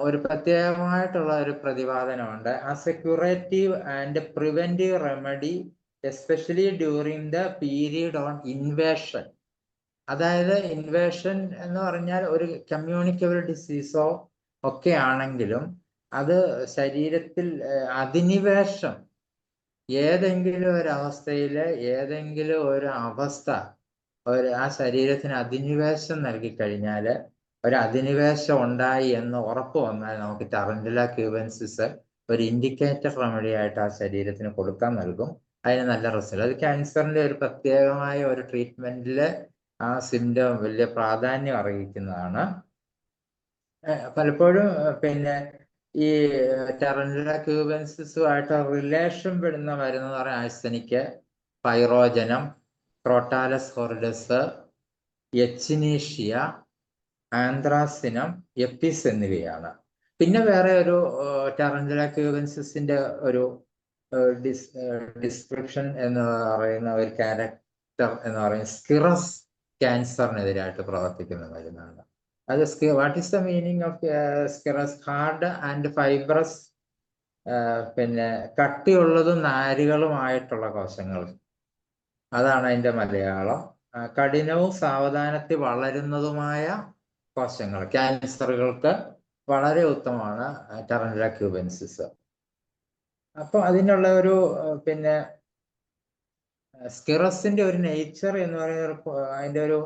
ഒരു പ്രത്യേകമായിട്ടുള്ള ഒരു പ്രതിപാദനമുണ്ട്. As a curative and preventive remedy especially during the period on invasion. അതായത് ഇൻവേഷൻ എന്ന് പറഞ്ഞാൽ ഒരു കമ്മ്യൂണിക്കബിൾ ഡിസീസോ ഒക്കെ ആണെങ്കിലും അത് ശരീരത്തിൽ അധിനിവേശം ഏതെങ്കിലും ഒരു അവസ്ഥയിൽ ഏതെങ്കിലും ഒരു അവസ്ഥ ആ ശരീരത്തിന് അധിനിവേശം നൽകി കഴിഞ്ഞാൽ ഒരു അധിനിവേശം ഉണ്ടായി എന്ന് ഉറപ്പ് വന്നാൽ നമുക്ക് ടാറന്റുല ക്യൂബൻസിസ് ഒരു ഇൻഡിക്കേറ്റർ റെമഡി ആയിട്ട് ആ ശരീരത്തിന് കൊടുക്കാൻ നൽകും. അതിന് നല്ല റിസൾട്ട്. അത് ക്യാൻസറിന്റെ ഒരു പ്രത്യേകമായ ഒരു ട്രീറ്റ്മെന്റില് ആ സിംറ്റം വലിയ പ്രാധാന്യം അർഹിക്കുന്നതാണ്. പലപ്പോഴും പിന്നെ ഈ ടാറന്റുല ക്യൂബൻസിസുമായിട്ട് റിലേഷൻ പെടുന്ന മരുന്ന് എന്ന് പറഞ്ഞാൽ ആഴ്സനിക്, പൈറോജനം, ക്രോട്ടാലസ് ഹോറിഡസ്, എച്ചിനീഷ്യ, ആന്ത്രാസിനം, എപ്പിസ് എന്നിവയാണ്. പിന്നെ വേറെ ഒരു ടാറന്റുല ക്യൂബൻസിന്റെ ഒരു ഡിസ്ക്രിപ്ഷൻ എന്ന് പറയുന്ന ഒരു ക്യാരക്ടർ എന്ന് പറയുന്നത് സ്കിറസ് ക്യാൻസറിനെതിരായിട്ട് പ്രവർത്തിക്കുന്ന മരുന്നാണ്. അത് what is the meaning of scirrhus? Hard and fibrous, പിന്നെ കട്ടിയുള്ളതും നാരുകളുമായിട്ടുള്ള കോശങ്ങൾ, അതാണ് അതിന്റെ മലയാളം. കഠിനവും സാവധാനത്തിൽ വളരുന്നതുമായ കോശങ്ങൾ ക്യാൻസറുകൾക്ക് വളരെ ഉത്തമമാണ് ടാറന്റുല ക്യൂബൻസിസ്. അപ്പൊ അതിനുള്ള ഒരു പിന്നെ സ്കിറസിന്റെ ഒരു നേച്ചർ എന്ന് പറയുന്ന അതിന്റെ ഒരു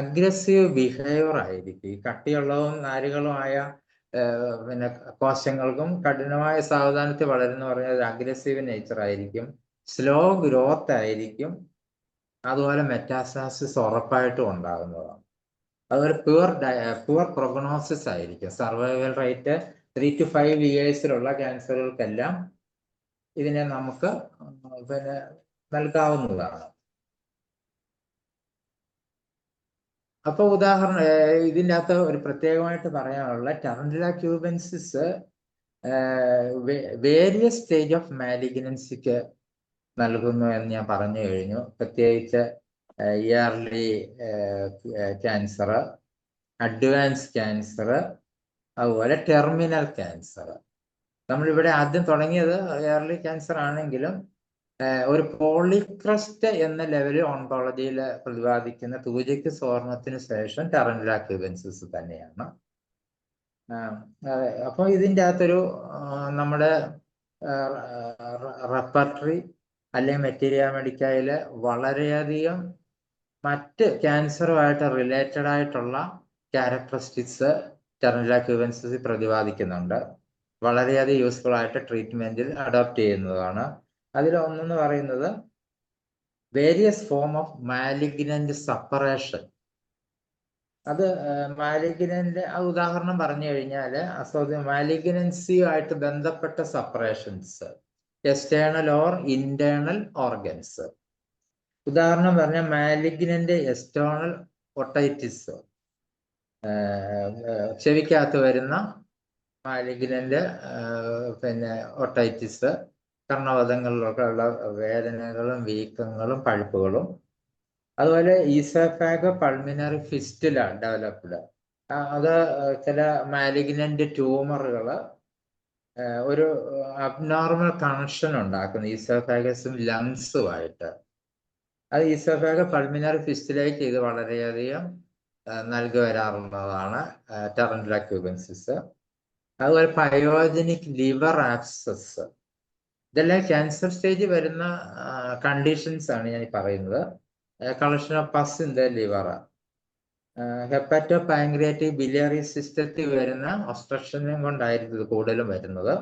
അഗ്രസീവ് ബിഹേവിയർ ആയിരിക്കും. ഈ കട്ടിയുള്ളതും നാരുകളുമായ പിന്നെ കോശങ്ങൾക്കും കഠിനമായ സാവധാനത്തിൽ വളരുന്ന പറഞ്ഞാൽ ഒരു അഗ്രസീവ് നേച്ചർ ആയിരിക്കും, സ്ലോ ഗ്രോത്ത് ആയിരിക്കും, അതുപോലെ മെറ്റാസ്റ്റാസിസ് ഉറപ്പായിട്ടും ഉണ്ടാകുന്നതാണ്. അതുപോലെ പുവർ പ്രൊഗ്നോസിസ് ആയിരിക്കും. സർവൈവൽ റേറ്റ് 3 to 5 yearsലുള്ള ക്യാൻസറുകൾക്കെല്ലാം ഇതിനെ നമുക്ക് പിന്നെ നൽകാവുന്നതാണ്. അപ്പൊ ഉദാഹരണം ഇതിൻ്റെ അകത്ത് ഒരു പ്രത്യേകമായിട്ട് പറയാനുള്ള ടാറന്റുല ക്യൂബൻസിസ് വേരിയസ് സ്റ്റേജ് ഓഫ് മാലിഗ്നൻസിക്ക് നൽകുന്നു എന്ന് ഞാൻ പറഞ്ഞു കഴിഞ്ഞു. പ്രത്യേകിച്ച് ഇയർലി ക്യാൻസർ, അഡ്വാൻസ് ക്യാൻസർ, അതുപോലെ ടെർമിനൽ ക്യാൻസർ. നമ്മളിവിടെ ആദ്യം തുടങ്ങിയത് ഇയർലി ക്യാൻസർ ആണെങ്കിലും ഒരു പോളിക്രസ്റ്റ് എന്ന ലെവലിൽ ഓൺകോളജിയിൽ പ്രതിപാദിക്കുന്ന തൂജയ്ക്ക് സ്വർണത്തിന് ശേഷം ടാറന്റുല ക്യൂബൻസിസ് തന്നെയാണ്. അപ്പോൾ ഇതിൻ്റെ അകത്തൊരു നമ്മുടെ റെപ്പർട്ടറി അല്ലെങ്കിൽ മെറ്റീരിയ മെഡിക്കയില് വളരെയധികം മറ്റ് ക്യാൻസറുമായിട്ട് റിലേറ്റഡ് ആയിട്ടുള്ള ക്യാരക്ടറിസ്റ്റിക്സ് ടാറന്റുല ക്യൂബൻസിസ് പ്രതിപാദിക്കുന്നുണ്ട്. വളരെയധികം യൂസ്ഫുൾ ആയിട്ട് ട്രീറ്റ്മെന്റിൽ അഡോപ്റ്റ് ചെയ്യുന്നതാണ്. അതിലൊന്നെന്ന് പറയുന്നത് various form of malignant separation. അത് മാലിഗ്നന്റ് ഉദാഹരണം പറഞ്ഞു കഴിഞ്ഞാൽ മാലിഗ്നൻസിയുമായിട്ട് ബന്ധപ്പെട്ട സപ്പറേഷൻസ്, എക്സ്റ്റേണൽ ഓർ ഇന്റേണൽ ഓർഗൻസ്. ഉദാഹരണം പറഞ്ഞാൽ മാലിഗ്നന്റ് എക്സ്റ്റേണൽ ഒട്ടൈറ്റിസ്, ചെവിക്കകത്ത് വരുന്ന മാലിഗ്നന്റ് പിന്നെ ഒട്ടൈറ്റിസ്, കർണവധങ്ങളിലൊക്കെ ഉള്ള വേദനകളും വീക്കങ്ങളും പഴുപ്പുകളും. അതുപോലെ ഈസോഫാഗ പൾമിനറി ഫിസ്റ്റുല ഡെവലപ്ഡ്. അത് ചില മാലിഗ്നന്റ് ട്യൂമറുകൾ ഒരു അബ്നോർമൽ കണക്ഷൻ ഉണ്ടാക്കുന്നു ഈസോഫാഗസും ലങ്സുമായിട്ട്. അത് ഈസോഫാഗ പൾമിനറി ഫിസ്റ്റുലയ്ക്ക് ഇത് വളരെയധികം നൽകി വരാറുള്ളതാണ് ടെറൻറ്റുല ക്യൂബൻസിസ്. അതുപോലെ പയോജനിക് ലിവർ ആബ്സസ്. ഇതെല്ലാം ക്യാൻസർ സ്റ്റേജ് വരുന്ന കണ്ടീഷൻസ് ആണ് ഞാൻ പറയുന്നത്. Collection of pus in the liver. Hepato pancreatic biliary സിസ്റ്റത്തിൽ വരുന്ന ഒബ്സ്ട്രക്ഷനും കൊണ്ടായിരുന്നു ഇത് കൂടുതലും വരുന്നത്.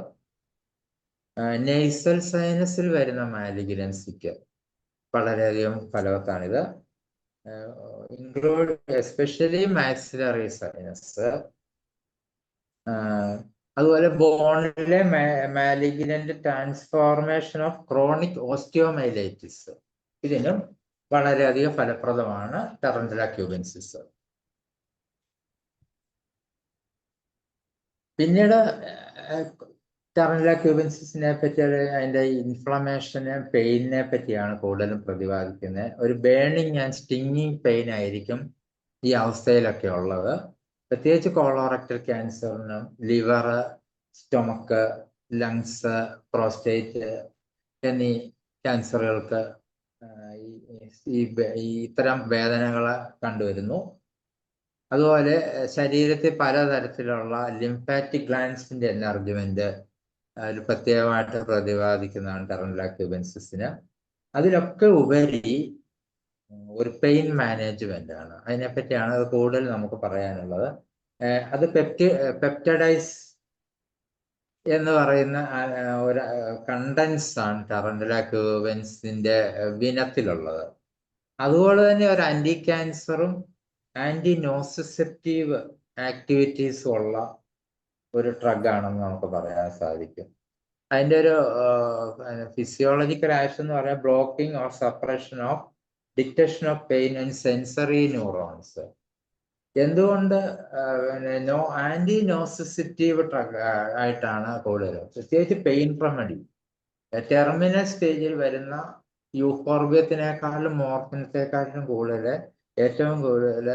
നെയ്സൽ സൈനസിൽ വരുന്ന മാലിഗ്നൻസിക്ക് വളരെയധികം ഫലവത്താണിത്. Include especially maxillary sinus. അതുപോലെ ബോണിലെ malignant transformation of chronic osteomyelitis, ഇതിനും വളരെയധികം ഫലപ്രദമാണ് ടെറൻറ്റുല ക്യൂബൻസിസ്. പിന്നീട് ടെറൻറ്റുല ക്യൂബൻസിസിനെ പറ്റി അതിൻ്റെ ഇൻഫ്ലമേഷനെ പെയിനെ പറ്റിയാണ് കൂടുതലും പ്രതിപാദിക്കുന്നത്. ഒരു ബേണിങ് ആൻഡ് സ്റ്റിങ്ങിങ് പെയിൻ ആയിരിക്കും ഈ അവസ്ഥയിലൊക്കെ ഉള്ളത്. പ്രത്യേകിച്ച് കോളോറക്ടൽ ക്യാൻസറിനും ലിവർ, സ്റ്റൊമക്ക്, ലങ്സ്, പ്രോസ്റ്റേറ്റ് എന്നീ ക്യാൻസറുകൾക്ക് ഇത്തരം വേദനകൾ കണ്ടുവരുന്നു. അതുപോലെ ശരീരത്തിൽ പലതരത്തിലുള്ള ലിംഫാറ്റിക് ഗ്ലാൻസിന്റെ എൻലാർജ്മെന്റ് അതിൽ പ്രത്യേകമായിട്ട് പ്രതിപാദിക്കുന്നതാണ് ടെറൻറ്റുല ക്യൂബൻസിസിന്. അതിലൊക്കെ ഉപരി ഒരു പെയിൻ മാനേജ്മെന്റ് ആണ്. അതിനെപ്പറ്റിയാണ് അത് കൂടുതൽ നമുക്ക് പറയാനുള്ളത്. അത് പെപ്റ്റഡൈസ് എന്ന് പറയുന്ന ഒരു കണ്ടൻസ് ആണ് ടെറൻറ്റുല ക്യൂബൻസിന്റെ വിനത്തിലുള്ളത്. അതുപോലെ തന്നെ ഒരു ആന്റി ക്യാൻസറും ആന്റി നോസിസെപ്റ്റീവ് ആക്ടിവിറ്റീസും ഉള്ള ഒരു ഡ്രഗ് ആണെന്ന് നമുക്ക് പറയാൻ സാധിക്കും. അതിൻ്റെ ഒരു ഫിസിയോളജിക്കൽ ആക്ഷൻ എന്ന് പറയാൻ blocking or suppression of detection of pain and sensory neurons. എന്തുകൊണ്ട് ആന്റി നോസിസെപ്റ്റീവ് ഡ്രഗ് ആയിട്ടാണ് കൂടുതലും, പ്രത്യേകിച്ച് പെയിൻ റെമഡി. ടെർമിനൽ സ്റ്റേജിൽ വരുന്ന യൂഫോർബിയത്തിനേക്കാളും മോർഫിനത്തെക്കാളും കൂടുതൽ ഏറ്റവും കൂടുതൽ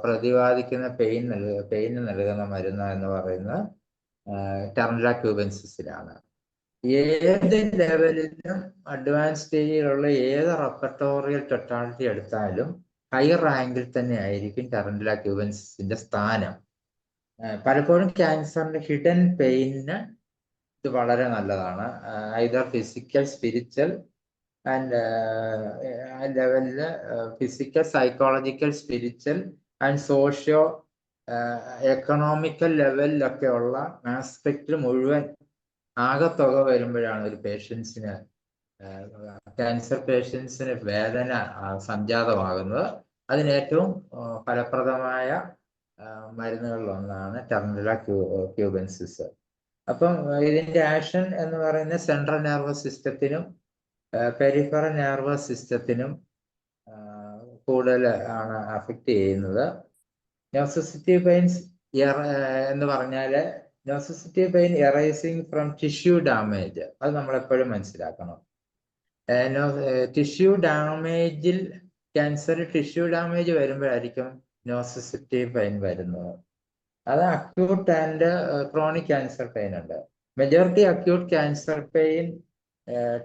പ്രതിപാദിക്കുന്ന പെയിന് നൽകുന്ന മരുന്ന് എന്ന് പറയുന്നത് ടെറൻറ്റുല ക്യൂബൻസിസിലാണ്. ഏത് ലെവലിലും അഡ്വാൻസ് സ്റ്റേജിലുള്ള ഏത് റെപ്പർട്ടോറിയൽ ടോട്ടാലിറ്റി എടുത്താലും ഹയർ റാങ്കിൽ തന്നെ ആയിരിക്കും ടെറൻറ്റുല ക്യൂബൻസിസിന്റെ സ്ഥാനം. പലപ്പോഴും ക്യാൻസറിന്റെ ഹിഡൻ പെയിന് ഇത് വളരെ നല്ലതാണ്. ഐദർ ഫിസിക്കൽ, സ്പിരിച്വൽ ആൻഡ് ലെവലില് physical, psychological, spiritual and socio economical ലെവലിലൊക്കെ ഉള്ള ആസ്പെക്റ്റിൽ മുഴുവൻ ആകത്തുക വരുമ്പോഴാണ് ഒരു പേഷ്യൻസിന്, ക്യാൻസർ പേഷ്യൻസിന് വേദന സംജാതമാകുന്നത്. അതിനേറ്റവും ഫലപ്രദമായ മരുന്നുകളിലൊന്നാണ് ടെറൻറ്റുല ക്യൂബൻസിസ്. അപ്പം ഇതിന്റെ ആക്ഷൻ എന്ന് പറയുന്നത് സെൻട്രൽ നെർവസ് സിസ്റ്റത്തിനും പെരിഫറൽ നെർവസ് സിസ്റ്റത്തിനും കൂടുതൽ ആണ് അഫക്റ്റ് ചെയ്യുന്നത്. നോസിസെപ്റ്റീവ് പെയിൻസ് എന്ന് പറഞ്ഞാൽ nociceptive pain arising from tissue damage, അത് നമ്മളെപ്പോഴും മനസ്സിലാക്കണം. ടിഷ്യൂ ഡാമേജിൽ ക്യാൻസർ ടിഷ്യൂ ഡാമേജ് വരുമ്പോഴായിരിക്കും നോസിസെപ്റ്റീവ് പെയിൻ വരുന്നത്. അത് acute and chronic cancer pain ഉണ്ട്. Majority acute cancer pain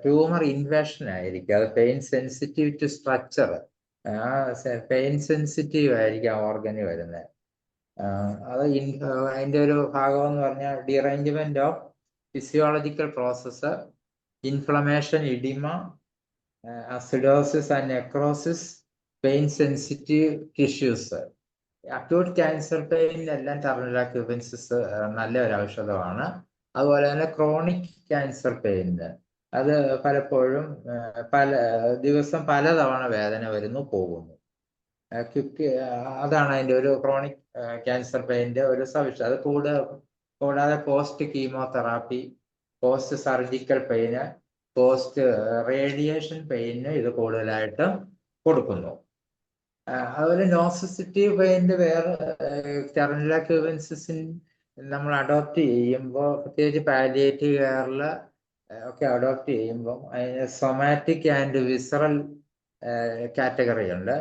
tumour invasion ആയിരിക്കും. അത് pain sensitive to structure, pain sensitive ആയിരിക്കും ഓർഗന് വരുന്നത്. അത് അതിൻ്റെ ഒരു ഭാഗം എന്ന് പറഞ്ഞാൽ derangement of physiological process, inflammation, oedema, acidosis and necrosis, pain sensitive tissues. Acute cancer പെയിനിലെല്ലാം ടെറൻറ്റുല ക്യൂബൻസിസ് നല്ല ഒരു ഔഷധമാണ്. അതുപോലെ തന്നെ ക്രോണിക് ക്യാൻസർ പെയിന് അത് പലപ്പോഴും ദിവസം പലതവണ വേദന വരുന്നു, പോകുന്നു. അതാണ് അതിൻ്റെ ഒരു ക്രോണിക് ക്യാൻസർ പെയിൻ്റെ ഒരു സവിശേഷത. അത് കൂടാതെ post chemotherapy, post surgical pain, post radiation pain ഇത് കൂടുതലായിട്ട് കൊടുക്കുന്നു. അതുപോലെ നോസിസെപ്റ്റീവ് പെയിൻ്റെ വേറെ ടെറൻറ്റുല ക്യൂബൻസിസിൻ നമ്മൾ അഡോപ്റ്റ് ചെയ്യുമ്പോൾ, പ്രത്യേകിച്ച് പാലിയേറ്റീവ് കെയറിൽ ഒക്കെ അഡോപ്റ്റ് ചെയ്യുമ്പോൾ അതിന് സൊമാറ്റിക് ആൻഡ് വിസറൽ കാറ്റഗറി ഉണ്ട്.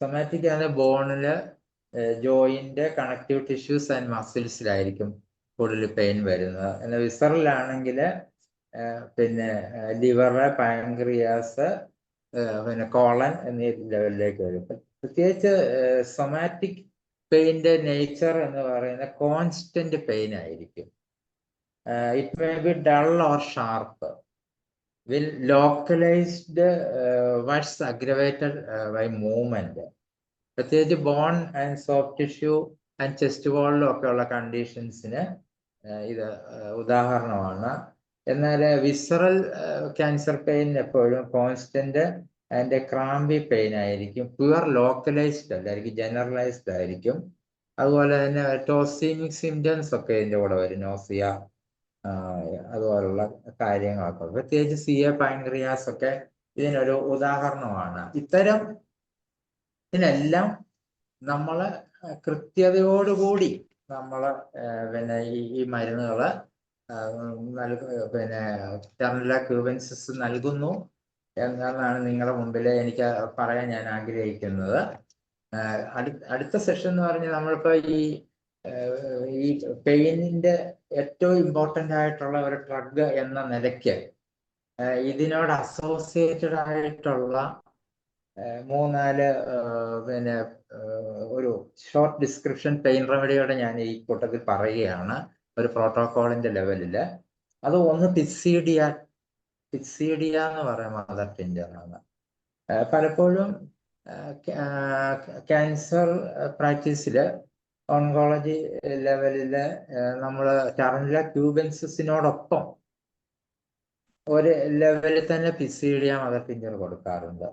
സൊമാറ്റിക് ആണ് ബോണില്, ജോയിന്റ്, കണക്റ്റീവ് ടിഷ്യൂസ് ആൻഡ് മസിൽസിലായിരിക്കും കൂടുതൽ പെയിൻ വരുന്നത്. എന്നാൽ വിസറലാണെങ്കിൽ പിന്നെ ലിവറ്, പാൻക്രിയാസ്, പിന്നെ കോളൻ എന്നീ ലെവലിലേക്ക് വരും. പ്രത്യേകിച്ച് സൊമാറ്റിക് പെയിന്റെ നേച്ചർ എന്ന് പറയുന്നത് കോൺസ്റ്റന്റ് പെയിൻ ആയിരിക്കും. It may be dull or sharp, will localised what's aggravated by movement. പ്രത്യേകിച്ച് bone and soft tissue and chest ബോളിലും ഒക്കെ ഉള്ള കണ്ടീഷൻസിന് ഇത് ഉദാഹരണമാണ്. എന്നാൽ വിസറൽ ക്യാൻസർ പെയിൻ എപ്പോഴും കോൺസ്റ്റന്റ് ആൻഡ് ക്രാമ്പി പെയിൻ ആയിരിക്കും. പ്യുവർ ലോക്കലൈസ്ഡ് അല്ലായിരിക്കും, ജനറലൈസ്ഡ് ആയിരിക്കും. അതുപോലെ തന്നെ ടോസീമിക് സിംറ്റംസ് ഒക്കെ ഇതിൻ്റെ കൂടെ വരും, നോസിയ, അതുപോലുള്ള കാര്യങ്ങളൊക്കെ. പ്രത്യേകിച്ച് സിയ പാൻക്രിയാസ് ഒക്കെ ഇതിനൊരു ഉദാഹരണമാണ്. ഇത്തരം ഇതിനെല്ലാം നമ്മൾ കൃത്യതയോടുകൂടി നമ്മൾ പിന്നെ ഈ മരുന്നുകൾ പിന്നെ ടെർമിനൽ ക്യൂബൻസിസ് നൽകുന്നു എന്നാണ് നിങ്ങളുടെ മുമ്പിൽ എനിക്ക് പറയാൻ ഞാൻ ആഗ്രഹിക്കുന്നത്. അടുത്ത സെഷൻ എന്ന് പറഞ്ഞാൽ നമ്മളിപ്പോൾ ഈ പെയിനിന്റെ ഏറ്റവും ഇമ്പോർട്ടൻ്റ് ആയിട്ടുള്ള ഒരു ഡ്രഗ് എന്ന നിലയ്ക്ക് ഇതിനോട് അസോസിയേറ്റഡ് ആയിട്ടുള്ള 3-4 പിന്നെ ഒരു ഷോർട്ട് ഡിസ്ക്രിപ്ഷൻ പെയിൻ റെമഡിയോടെ ഞാൻ ഈ കൂട്ടത്തിൽ പറയുകയാണ്, ഒരു പ്രോട്ടോകോളിന്റെ ലെവലിൽ. അത് ഒന്ന് പിക്സീഡിയ എന്ന് പറയുന്ന മദർ ടിഞ്ചറാണ്. പലപ്പോഴും ക്യാൻസർ പ്രാക്ടീസിൽ ഓൺകോളജി ലെവലിൽ നമ്മൾ ടെർമിനൽ ക്യൂബൻസിനോടൊപ്പം ഒരു ലെവലിൽ തന്നെ പിക്സീഡിയ മദർ ടിഞ്ചർ കൊടുക്കാറുണ്ട്.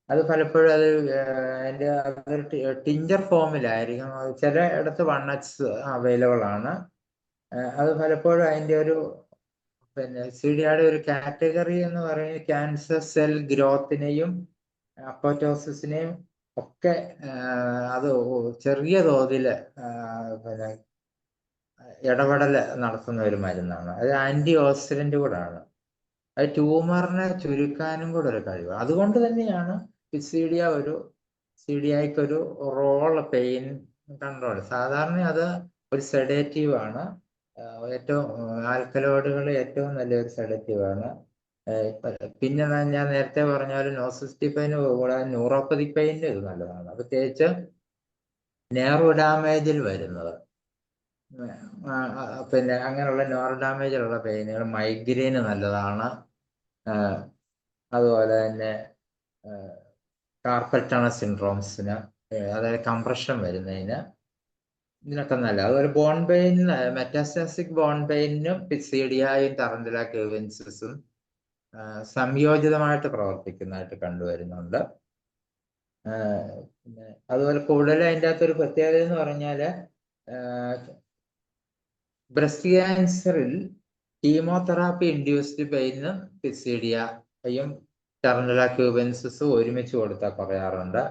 അത് പലപ്പോഴും അതിൻ്റെ അതൊരു ടിഞ്ചർ ഫോമിലായിരിക്കും. ചില ഇടത്ത് 1X അവൈലബിൾ ആണ്. അത് പലപ്പോഴും അതിൻ്റെ ഒരു പിന്നെ സിഡിയുടെ ഒരു കാറ്റഗറി എന്ന് പറയുന്നത് ക്യാൻസർ സെൽ ഗ്രോത്തിനെയും അപ്പോറ്റോസിസിനെയും ഒക്കെ അത് ചെറിയ തോതിൽ പിന്നെ ഇടപെടൽ നടത്തുന്ന ഒരു മരുന്നാണ്. അത് ആന്റി ഓക്സിഡന്റ് കൂടാണ്. അത് ട്യൂമറിനെ ചുരുക്കാനും കൂടെ ഒരു കഴിവ്. അതുകൊണ്ട് തന്നെയാണ് സിഡിയയ്ക്ക് ഒരു റോൾ പെയിൻ കൺട്രോൾ. സാധാരണ അത് ഒരു സെഡേറ്റീവ് ആണ്. ഏറ്റവും ആൽക്കലോയിഡുകൾ ഏറ്റവും നല്ലൊരു സെഡേറ്റീവ് ആണ്. പിന്നെ ഞാൻ നേരത്തെ പറഞ്ഞ പോലെ നോസിസ്റ്റിക് പെയിന് കൂടാതെ ന്യൂറോപ്പതിക് പെയിന് ഇത് നല്ലതാണ്. പ്രത്യേകിച്ച് നെർവ് ഡാമേജിൽ വരുന്നത്, പിന്നെ അങ്ങനെയുള്ള നെർവ് ഡാമേജിലുള്ള പെയിനുകൾ, മൈഗ്രെയിന് നല്ലതാണ്. അതുപോലെ തന്നെ കാർപ്പൽ ടണൽ സിൻഡ്രോംസിന്, അതായത് കംപ്രഷൻ വരുന്നതിന് ഇതിനൊക്കെ നല്ല. അതുപോലെ ബോൺ പെയിനിന്, മെറ്റാസ്റ്റാസിക് ബോൺ പെയിനും പിക്സീഡിയയും ടെർമിനൽ ക്യൂബൻസിസും സംയോജിതമായിട്ട് പ്രവർത്തിക്കുന്നതായിട്ട് കണ്ടുവരുന്നുണ്ട്. പിന്നെ അതുപോലെ കൂടുതൽ അതിൻ്റെ അകത്തൊരു പ്രത്യേകത എന്ന് പറഞ്ഞാൽ ബ്രസ്റ്റ് ക്യാൻസറിൽ കീമോതെറാപ്പി ഇൻഡ്യൂസ്ഡ് പെയിനും പിക്സീഡിയയും ടെർമിനൽ ക്യൂബൻസിസും ഒരുമിച്ച് കൊടുത്താൽ പറയാറുണ്ട്.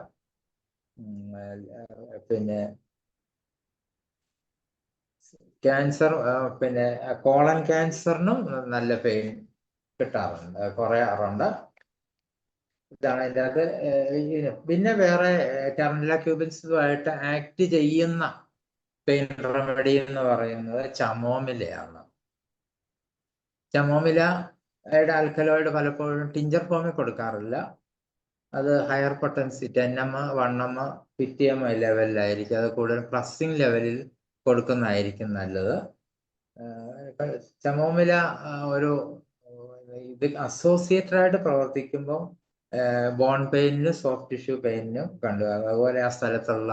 പിന്നെ ക്യാൻസർ, പിന്നെ കോളൻ ക്യാൻസറിനും നല്ല പെയിൻ കിട്ടാറുണ്ട്, കുറയാറുണ്ട്. ഇതാണ് അതിൻ്റെ അകത്ത്. പിന്നെ വേറെ ടെർമിനൽ ക്യൂബൻസുമായിട്ട് ആക്ട് ചെയ്യുന്ന പെയിൻ റെമഡി എന്ന് പറയുന്നത് ചമോമിലയാണ്. ചമോമിലയുടെ ആൽക്കലോയിഡ് പലപ്പോഴും ടിഞ്ചർ ഫോമിൽ കൊടുക്കാറില്ല. അത് higher potency 10 mm 1 mm 50 mm ലെവലിലായിരിക്കും. അത് കൂടുതൽ പ്രസ്സിംഗ് ലെവലിൽ കൊടുക്കുന്നതായിരിക്കും നല്ലത്. ചമോമില ഒരു ഇത് അസോസിയേറ്റഡ് ആയിട്ട് പ്രവർത്തിക്കുമ്പോൾ ബോൺ പെയിനിനും സോഫ്റ്റ് ടിഷ്യൂ പെയിനിനും കണ്ടുവരും. അതുപോലെ ആ സ്ഥലത്തുള്ള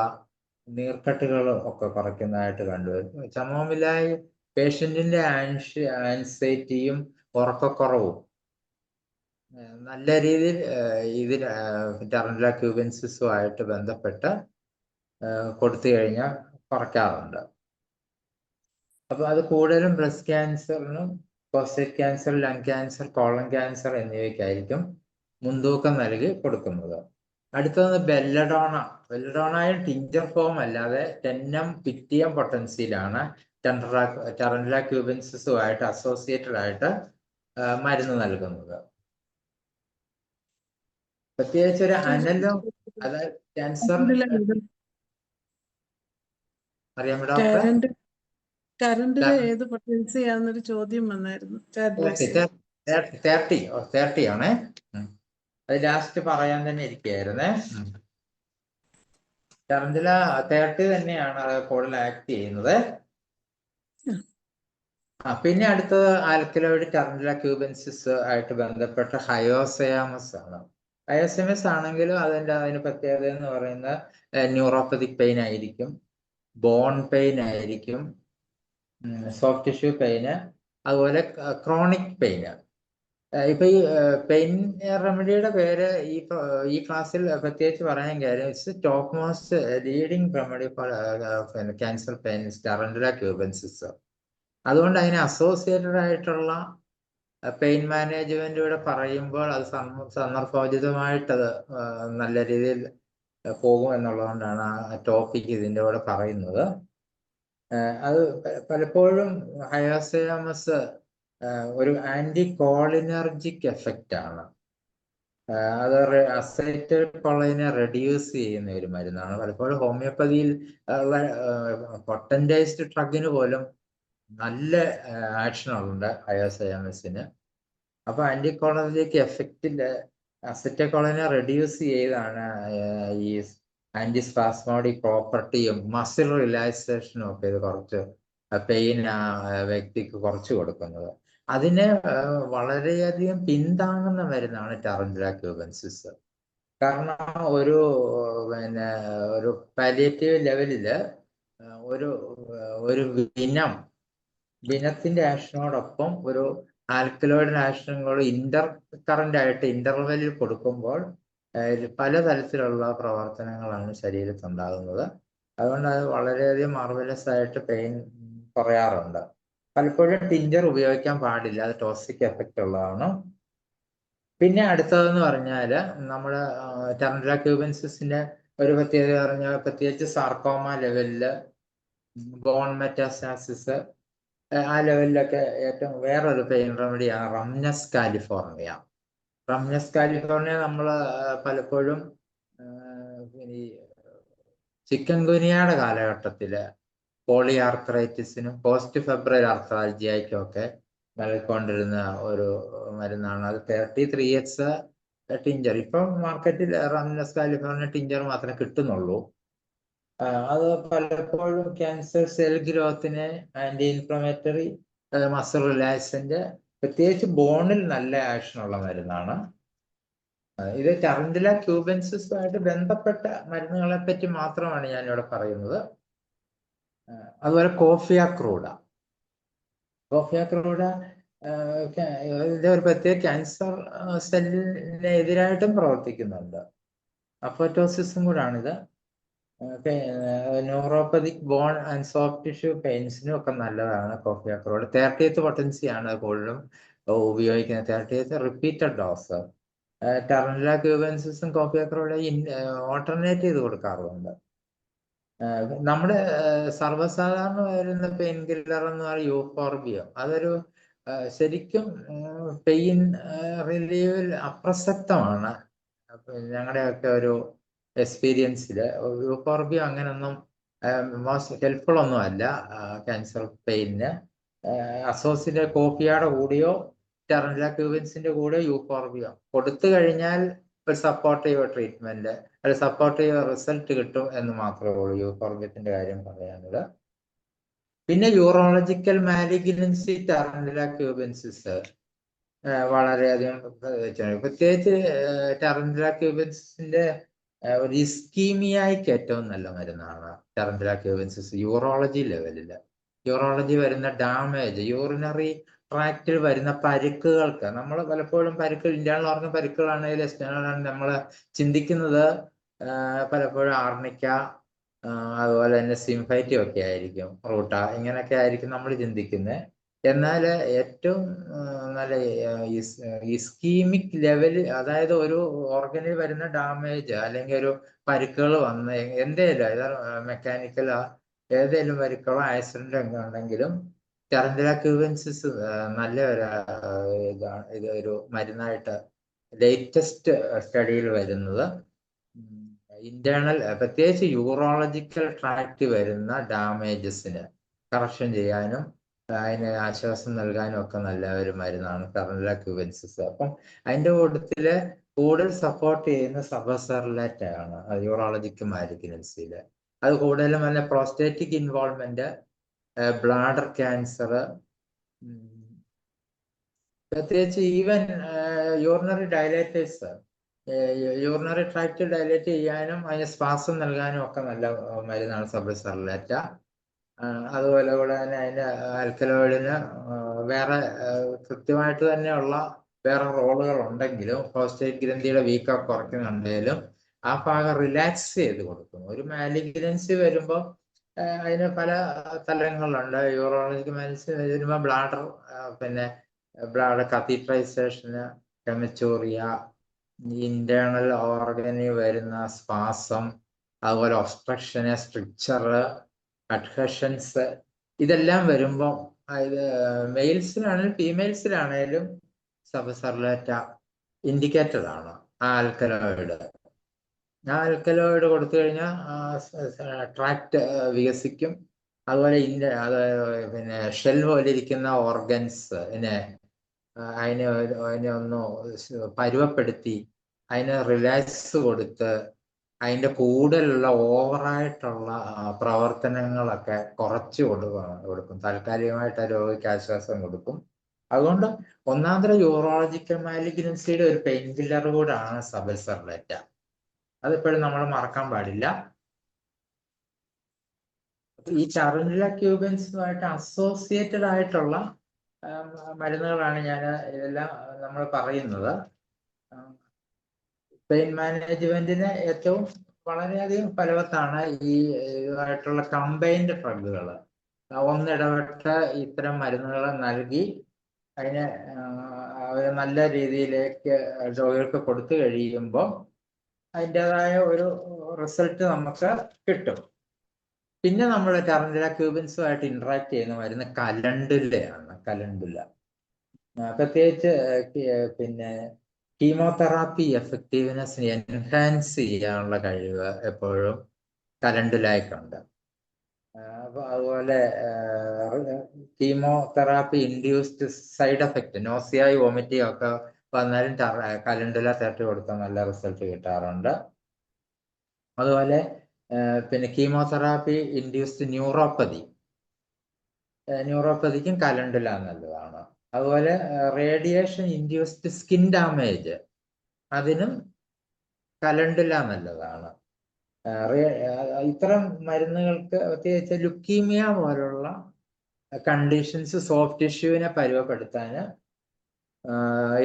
നീർക്കെട്ടുകളും ഒക്കെ കുറയ്ക്കുന്നതായിട്ട് കണ്ടുവരും. ചമോമിലായി പേഷ്യന്റിന്റെ ആൻസൈറ്റിയും ഉറക്കക്കുറവും നല്ല രീതിയിൽ ഇതിന് ടെർമിനൽ ക്യൂബൻസിസുമായിട്ട് ബന്ധപ്പെട്ട് കൊടുത്തു കഴിഞ്ഞാൽ കുറയ്ക്കാറുണ്ട്. അപ്പൊ അത് കൂടുതലും ബ്രസ്റ്റ് ക്യാൻസറിനും prostate cancer, lung cancer, colon cancer എന്നിവയ്ക്കായിരിക്കും മുൻതൂക്കം നൽകി കൊടുക്കുന്നത്. അടുത്തത് ബെല്ലഡോണ. ബെല്ലഡോണയും ടിഞ്ചർ ഫോം അല്ലാതെ 10 mm 50 mm പൊട്ടൻസിയിലാണ് ടെറൻഡുല ക്യൂബൻസിസുമായിട്ട് അസോസിയേറ്റഡ് ആയിട്ട് മരുന്ന് നൽകുന്നത്. പ്രത്യേകിച്ച് ഒരു അനലം, അതായത് ക്യാൻസർ അറിയാമോ ഡോക്ടറെ? കറണ്ടില് ഏത് പൊട്ടൻസി ആണെന്നൊരു ചോദ്യം വന്നായിരുന്നു. 30 ആണേ. അത് ലാസ്റ്റ് പറയാൻ തന്നെ ഇരിക്കുകയായിരുന്നേ. ടെറൻഡുല 30 തന്നെയാണ് അത് കൂടുതൽ ആക്ട് ചെയ്യുന്നത്. പിന്നെ അടുത്തത് ആൽക്കലോയിഡ് ടെറൻഡുല ക്യൂബൻസിസ് ആയിട്ട് ബന്ധപ്പെട്ട ഹയോസയാമസ് ആണ്. ഹയോസയാമസ് ആണെങ്കിലും അതിന് പ്രത്യേകത എന്ന് പറയുന്നത് ന്യൂറോപ്പതിക് പെയിൻ ആയിരിക്കും, ബോൺ പെയിൻ ആയിരിക്കും, സോഫ്റ്റ് ടിഷ്യൂ പെയിന്, അതുപോലെ ക്രോണിക് പെയിന്. ഇപ്പൊ ഈ പെയിൻ റെമഡിയുടെ പേര് ഈ ക്ലാസ്സിൽ പ്രത്യേകിച്ച് പറയാൻ കാര്യം top most leading remedy for cancer pain tarentula cubensis. അതുകൊണ്ട് അതിന് അസോസിയേറ്റഡ് ആയിട്ടുള്ള പെയിൻ മാനേജ്മെന്റ് ഇവിടെ പറയുമ്പോൾ അത് സന്ദർഭോചിതമായിട്ടത് നല്ല രീതിയിൽ പോകും എന്നുള്ളതുകൊണ്ടാണ് ആ ടോപ്പിക് ഇതിൻ്റെ കൂടെ പറയുന്നത്. അത് പലപ്പോഴും ഹയോസയാമസ് ഒരു ആന്റി കോളിനർജിക് എഫക്റ്റ് ആണ്. അത് അസൈറ്റൈൽ കൊളൈനെ റെഡ്യൂസ് ചെയ്യുന്ന ഒരു മരുന്നാണ്. പലപ്പോഴും ഹോമിയോപ്പതിയിൽ ഉള്ള പൊട്ടൻറ്റൈസ്ഡ് ഡ്രഗിന് പോലും നല്ല ആക്ഷനുണ്ട് ഹയോസയാമസിന്. അപ്പൊ ആന്റി കോളിനർജിക് എഫക്റ്റില് അസൈറ്റൈൽ കൊളൈനെ റെഡ്യൂസ് ചെയ്താണ് ഈ ആന്റിസ്പാസ്മോഡിക് പ്രോപ്പർട്ടിയും മസിൽ റിലാക്സേഷനും ഒക്കെ ഇത് കുറച്ച് പെയിൻ ആ വ്യക്തിക്ക് കുറച്ച് കൊടുക്കുന്നത്. അതിനെ വളരെയധികം പിന്താങ്ങുന്ന മരുന്നാണ് ടെറൻഡുല ക്യൂബൻസിസ്. കാരണം ഒരു പാലിയേറ്റീവ് ലെവലില് ഒരു വിനത്തിന്റെ ആക്ഷനോടൊപ്പം ഒരു ആൽക്കലോയിഡ് ആക്ഷനും കൂടെ കറന്റ് ആയിട്ട് ഇന്റർവെല്ലിൽ കൊടുക്കുമ്പോൾ പലതരത്തിലുള്ള പ്രവർത്തനങ്ങളാണ് ശരീരത്തിൽ ഉണ്ടാകുന്നത്. അതുകൊണ്ട് അത് വളരെയധികം മാർവലസ് ആയിട്ട് പെയിൻ കുറയാറുണ്ട്. പലപ്പോഴും ടിഞ്ചർ ഉപയോഗിക്കാൻ പാടില്ല, അത് ടോക്സിക് എഫക്റ്റ് ഉള്ളതാണ്. പിന്നെ അടുത്തതെന്ന് പറഞ്ഞാല് നമ്മുടെ ടെറൻഡുല ക്യൂബൻസിന്റെ ഒരു പ്രത്യേകത പറഞ്ഞാൽ പ്രത്യേകിച്ച് സാർക്കോമ ലെവലില്, ബോൺ മെറ്റാസ്റ്റാസിസ് ആ ലെവലിലൊക്കെ ഏറ്റവും വേറൊരു പെയിൻ റെമഡിയാണ് റംനസ് കാലിഫോർണിയ. റംനസ് കാലിഫോർണിയ നമ്മൾ പലപ്പോഴും ഈ ചിക്കൻ ഗുനിയയുടെ കാലഘട്ടത്തില് പോളിയാർത്രൈറ്റിസിനും പോസ്റ്റ് ഫെബ്രൈൽ ആർത്രാൽജിയയ്ക്കും ഒക്കെ നൽകിക്കൊണ്ടിരുന്ന ഒരു മരുന്നാണ്. അത് 33x ടിഞ്ചർ. ഇപ്പം മാർക്കറ്റിൽ റംനസ് കാലിഫോർണിയ ടിഞ്ചർ മാത്രമേ കിട്ടുന്നുള്ളൂ. അത് പലപ്പോഴും ക്യാൻസർ സെൽ ഗ്രോത്തിനെ, ആന്റി ഇൻഫ്ലമേറ്ററി, മസിൽ റിലാക്സന്റ്, പ്രത്യേകിച്ച് ബോണിൽ നല്ല ആക്ഷനുള്ള മരുന്നാണ്. ഇത് ടെറൻഡുല ക്യൂബൻസിസുമായിട്ട് ബന്ധപ്പെട്ട മരുന്നുകളെ പറ്റി മാത്രമാണ് ഞാനിവിടെ പറയുന്നത്. അതുപോലെ കോഫിയ ക്രൂഡ ഇത് ഒരു പ്രത്യേക ക്യാൻസർ സെല്ലിനെതിരായിട്ടും പ്രവർത്തിക്കുന്നുണ്ട്. അപ്പോറ്റോസിസും കൂടാണിത്. Neuropathic bone and soft tissue പെയിൻസിനും ഒക്കെ നല്ലതാണ് കോഫിയ ക്രൂഡ. 30th പൊട്ടൻസിയാണ് കൂടുതലും ഉപയോഗിക്കുന്നത്. 30th repeated dose. ടെറൻഡുല ക്യൂബൻസിസും കോഫിയ ക്രൂഡ ഓൾട്ടർനേറ്റ് ചെയ്ത് കൊടുക്കാറുണ്ട്. നമ്മുടെ സർവ്വസാധാരണ വരുന്ന പെയിൻ കില്ലർ എന്ന് പറയുന്നത് യൂഫോർബിയം. അതൊരു ശരിക്കും പെയിൻ റിലീവിൽ അപ്രസക്തമാണ്. ഞങ്ങളുടെയൊക്കെ ഒരു എക്സ്പീരിയൻസിൽ യൂഫോർബിയം അങ്ങനൊന്നും മോസ്റ്റ് ഹെൽപ്ഫുൾ ഒന്നും അല്ല ക്യാൻസർ പെയിന്. അസോസിയേറ്റ് കോഫിയയുടെ കൂടെയോ ടെറൻഡുല ക്യൂബൻസിന്റെ കൂടെയോ യൂഫോർബിയം കൊടുത്തു കഴിഞ്ഞാൽ ഒരു സപ്പോർട്ടീവ് ട്രീറ്റ്മെന്റ്, ഒരു സപ്പോർട്ടീവ് റിസൾട്ട് കിട്ടും എന്ന് മാത്രമേ ഉള്ളൂ യൂഫോർബിയത്തിന്റെ കാര്യം പറയാനുള്ളത്. പിന്നെ യൂറോളജിക്കൽ മാലിഗ്നൻസി ടെറൻഡുല ക്യൂബൻസിസ് വളരെയധികം പ്രത്യേകിച്ച് ടെറൻഡുല ക്യൂബൻസിന്റെ ഒരു ഇസ്കീമിയയ്ക്ക് ഏറ്റവും നല്ല മരുന്നാണ് ടെറൻഡുല ക്യൂബൻസിസ്. യൂറോളജി ലെവലില് വരുന്ന ഡാമേജ്, യൂറിനറി ട്രാക്റ്റിൽ വരുന്ന പരുക്കുകൾക്ക്, നമ്മൾ പലപ്പോഴും പരുക്കൾ ഇന്റേണൽ ഓർഗൻ പരുക്കുകളാണെങ്കിലും എക്സ്റ്റേണൽ ആണ് നമ്മൾ ചിന്തിക്കുന്നത് പലപ്പോഴും ആർണിക്ക, അതുപോലെ തന്നെ സിംഫൈറ്റും ഒക്കെ ആയിരിക്കും, റൂട്ട, ഇങ്ങനെയൊക്കെ ആയിരിക്കും നമ്മൾ ചിന്തിക്കുന്നത്. എന്നാൽ ഏറ്റവും നല്ല ഇസ്കീമിക് ലെവൽ, അതായത് ഒരു ഓർഗനിൽ വരുന്ന ഡാമേജ് അല്ലെങ്കിൽ ഒരു പരുക്കുകൾ വന്ന് എന്തേലും മെക്കാനിക്കൽ ഏതെങ്കിലും വരുക്കളോ ആക്സിഡന്റ് ഒക്കെ ഉണ്ടെങ്കിലും ടെറൻറ്റുല ക്യൂബൻസിസ് നല്ല ഒരു മരുന്നായിട്ട് ലേറ്റസ്റ്റ് സ്റ്റഡിയിൽ വരുന്നത് ഇന്റേണൽ പ്രത്യേകിച്ച് യൂറോളജിക്കൽ ട്രാക്ട് വരുന്ന ഡാമേജസിന് കറക്ഷൻ ചെയ്യാനും അതിന് ആശ്വാസം നൽകാനും ഒക്കെ നല്ല ഒരു മരുന്നാണ് ടെറൻറ്റുല ക്യൂബൻസിസ്. അപ്പം അതിന്റെ കൂട്ടത്തില് കൂടുതൽ സപ്പോർട്ട് ചെയ്യുന്ന സബസെർലെറ്റ് ആണ് യൂറോളജിക്കൽ മാലിഗ്നൻസിയില്. അത് കൂടുതലും നല്ല പ്രോസ്റ്റേറ്റിക് ഇൻവോൾവ്മെന്റ്, ബ്ലാഡർ ക്യാൻസർ, പ്രത്യേകിച്ച് even urinary dilators, urinary tract dilate ചെയ്യാനും അതിന് സ്പാസം നൽകാനും ഒക്കെ നല്ല മരുന്നാണ് സബസെർലെറ്റ. അതുപോലെ കൂടെ തന്നെ അതിന്റെ ആൽക്കലോയിഡിന് വേറെ കൃത്യമായിട്ട് തന്നെയുള്ള വേറെ റോളുകൾ ഉണ്ടെങ്കിലും പ്രോസ്റ്റേറ്റ് ഗ്രന്ഥിയുടെ വീക്കം കുറയ്ക്കുന്നുണ്ടെങ്കിലും ആ ഭാഗം റിലാക്സ് ചെയ്ത് കൊടുക്കും. ഒരു മാലിഗ്നൻസി വരുമ്പോൾ അതിന് പല തലങ്ങളുണ്ട്. യൂറോളജിക്കൽ മാലിഗ്നൻസി വരുമ്പോൾ ബ്ലാഡർ, പിന്നെ ബ്ലാഡർ കത്തീട്രൈസേഷന്, ഹെമച്ചൂറിയ, ഇന്റേണൽ ഓർഗനിൽ വരുന്ന സ്പാസം, അതുപോലെ ഒബ്സ്ട്രക്ഷന്, സ്ട്രിക്ചർ, അഡ്ഹഷൻസ്, ഇതെല്ലാം വരുമ്പോൾ ഇത് മെയിൽസിലാണെങ്കിലും ഫീമെയിൽസിലാണേലും സബസെർലെറ്റ ഇൻഡിക്കേറ്റഡ് ആണ്. ആ ആൽക്കലോയിഡ് കൊടുത്തു കഴിഞ്ഞാൽ ട്രാക്ട് വികസിക്കും. അതുപോലെ പിന്നെ ഷെൽ പോലെ ഇരിക്കുന്ന ഓർഗൻസ് അതിനെ ഒന്ന് പരുവപ്പെടുത്തി അതിന് റിലാക്സ് കൊടുത്ത് അതിന്റെ കൂടുതലുള്ള ഓവറായിട്ടുള്ള പ്രവർത്തനങ്ങളൊക്കെ കുറച്ച് കൊടുക്കും. താൽക്കാലികമായിട്ട് ആ രോഗിക്ക് ആശ്വാസം കൊടുക്കും. അതുകൊണ്ട് ഒന്നാന്തരം യൂറോളജിക്കൽ മാലിഗ്നൻസിയുടെ ഒരു പെയിൻ കില്ലർ കൂടാണ് സബസെർലെറ്റ. അതെപ്പോഴും നമ്മൾ മറക്കാൻ പാടില്ല. ഈ ടെറൻറ്റുല ക്യൂബൻസുമായിട്ട് അസോസിയേറ്റഡ് ആയിട്ടുള്ള മരുന്നുകളാണ് ഞാൻ ഇതെല്ലാം നമ്മൾ പറയുന്നത്. പെയിൻ മാനേജ്മെന്റിന് ഏറ്റവും വളരെയധികം ഫലവത്താണ് ഈ ഇതുമായിട്ടുള്ള കമ്പൈൻഡ് ഡ്രഗുകൾ. ഒന്നിടവിട്ട് ഇത്തരം മരുന്നുകൾ നൽകി അതിനെ നല്ല രീതിയിലേക്ക് രോഗികൾക്ക് കൊടുത്തു കഴിയുമ്പോൾ അതിൻ്റെതായ ഒരു റിസൾട്ട് നമുക്ക് കിട്ടും. പിന്നെ നമ്മൾ ടെറൻറ്റുല ക്യൂബൻസുമായിട്ട് ഇന്ററാക്ട് ചെയ്യുന്ന മരുന്ന് കലണ്ടുലയാണ്. കലണ്ടുല പ്രത്യേകിച്ച് പിന്നെ കീമോതെറാപ്പി എഫക്റ്റീവ്നെസ് എൻഹാൻസ് ചെയ്യാനുള്ള കഴിവ് എപ്പോഴും കലണ്ടുലയ്ക്കുണ്ട്. അപ്പൊ അതുപോലെ കീമോതെറാപ്പി ഇൻഡ്യൂസ്ഡ് സൈഡ് എഫക്റ്റ്, നോസിയായി വോമിറ്റിംഗ് ഒക്കെ വന്നാലും കലണ്ടുല തേർട്ടി കൊടുത്താൽ നല്ല റിസൾട്ട് കിട്ടാറുണ്ട്. അതുപോലെ പിന്നെ കീമോതെറാപ്പി ഇൻഡ്യൂസ്ഡ് ന്യൂറോപ്പതിക്കും കലണ്ടുല നല്ലതാണ്. അതുപോലെ റേഡിയേഷൻ ഇൻഡ്യൂസ്ഡ് സ്കിൻ ഡാമേജ്, അതിനും കലണ്ടുല നല്ലതാണ്. ഇത്തരം മരുന്നുകൾക്ക് പ്രത്യേകിച്ച് ലുക്കീമിയ പോലുള്ള കണ്ടീഷൻസ് സോഫ്റ്റ് ടിഷ്യൂവിനെ പരുവപ്പെടുത്താൻ